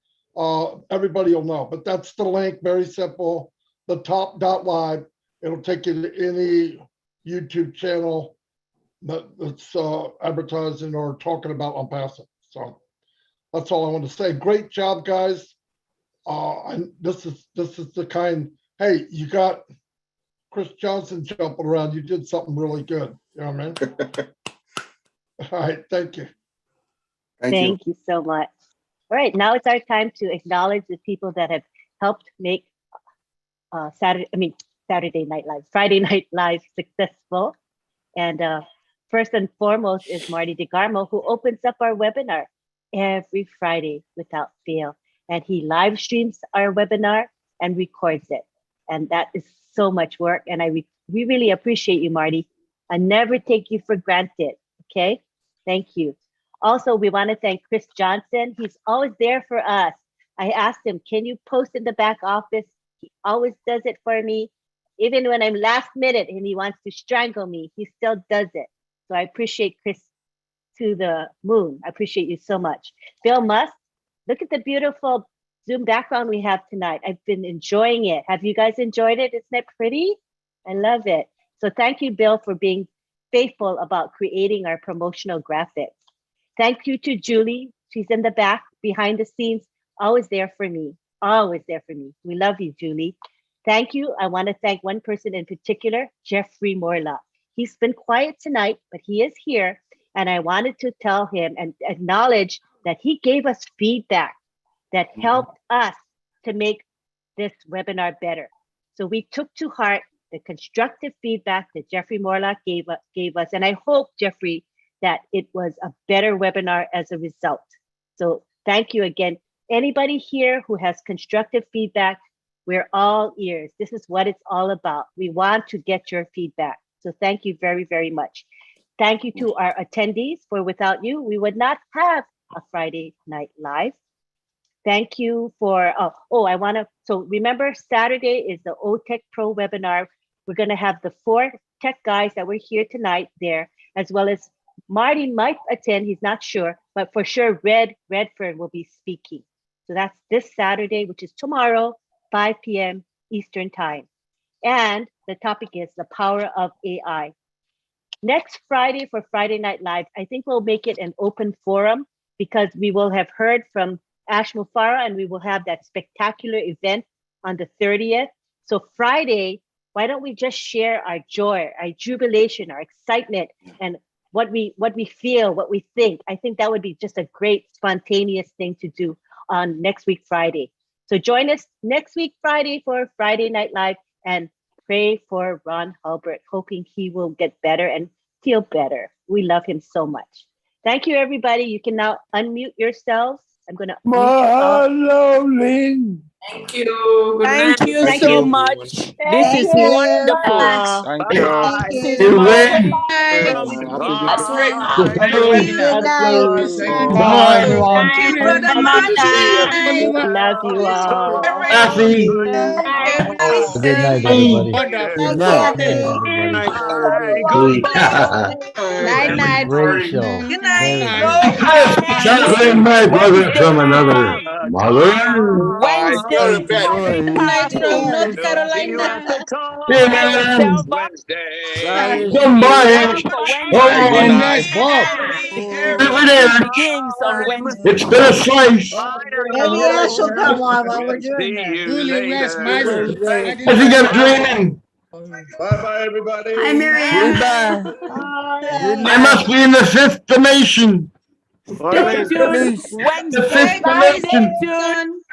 Speaker 8: everybody will know. But that's the link, very simple. The top.live, it'll take you to any YouTube channel that's advertising or talking about ONPASSIVE. So that's all I want to say. Great job, guys. And this is the kind, hey, you got Chris Johnson jumping around. You did something really good. You know what I mean? All right, thank you.
Speaker 1: Thank you so much. All right, now it's our time to acknowledge the people that have helped make Friday Night Live successful. And first and foremost is Marty DeGarmo, who opens up our webinar every Friday without fail. And he live streams our webinar and records it. And that is so much work. And we really appreciate you, Marty. I never take you for granted. Okay, thank you. Also, we want to thank Chris Johnson. He's always there for us. I asked him, can you post in the back office? He always does it for me. Even when I'm last minute and he wants to strangle me, he still does it. So I appreciate Chris to the moon. I appreciate you so much. Bill Musk, look at the beautiful Zoom background we have tonight. I've been enjoying it. Have you guys enjoyed it? Isn't it pretty? I love it. So thank you, Bill, for being faithful about creating our promotional graphics. Thank you to Julie. She's in the back, behind the scenes, always there for me. Always there for me. We love you, Julie. Thank you. I want to thank one person in particular, Jeffrey Morla. He's been quiet tonight, but he is here. And I wanted to tell him and acknowledge that he gave us feedback that helped us to make this webinar better. So we took to heart the constructive feedback that Jeffrey Morla gave us. And I hope, Jeffrey, that it was a better webinar as a result. So thank you again. Anybody here who has constructive feedback, we're all ears. This is what it's all about. We want to get your feedback. So thank you very, very much. Thank you to our attendees, for without you, we would not have a Friday Night Live. Thank you for, so remember Saturday is the OTech Pro webinar. We're gonna have the 4 tech guys that were here tonight there, as well as Marty might attend, he's not sure, but for sure Redfern will be speaking. So that's this Saturday, which is tomorrow, 5 p.m. Eastern time. And the topic is the power of AI. Next Friday for Friday Night Live, I think we'll make it an open forum because we will have heard from Ash Mufara and we will have that spectacular event on the 30th. So Friday, why don't we just share our joy, our jubilation, our excitement, and what we feel, what we think. I think that would be just a great spontaneous thing to do on next week, Friday. So join us next week, Friday, for Friday Night Live, and pray for Ron Hulbert, hoping he will get better and feel better. We love him so much. Thank you, everybody. You can now unmute yourselves. I'm going to
Speaker 18: Mahalo, Lynn.
Speaker 9: Thank you. Good
Speaker 2: Thank
Speaker 9: night.
Speaker 2: you
Speaker 1: Thank
Speaker 2: so
Speaker 1: you.
Speaker 2: much.
Speaker 1: Thank
Speaker 2: This is
Speaker 1: you.
Speaker 2: wonderful.
Speaker 3: Thank you.
Speaker 2: This is
Speaker 18: You
Speaker 2: my
Speaker 18: win.
Speaker 2: favorite
Speaker 19: Good night.
Speaker 18: Bye, everyone.
Speaker 2: Thank you, Brother Martin.
Speaker 1: Love you all.
Speaker 18: Happy.
Speaker 22: Good night, everybody.
Speaker 19: Thank you, Anthony.
Speaker 22: Night, night. Great show.
Speaker 2: Good
Speaker 22: Very
Speaker 2: night.
Speaker 22: good.
Speaker 18: Chocolate, my brother from another mother.
Speaker 2: Wednesday, morning pass from North Carolina.
Speaker 18: Yeah,
Speaker 22: Friday,
Speaker 18: somebody. Oh,
Speaker 22: Friday
Speaker 18: nice, Bob. Over there.
Speaker 2: Begins on Wednesday.
Speaker 18: It's been a slice.
Speaker 19: Maybe Ash will come on while we're doing this.
Speaker 22: Wednesday.
Speaker 18: I think I'm dreaming.
Speaker 6: Bye-bye, everybody.
Speaker 14: Hi, Marianne.
Speaker 22: Goodbye. Good
Speaker 18: I
Speaker 22: night.
Speaker 18: must be in the 5th dimension.
Speaker 2: Stay tuned.
Speaker 18: The
Speaker 2: Wednesday.
Speaker 18: 5th dimension.
Speaker 2: Stay tuned.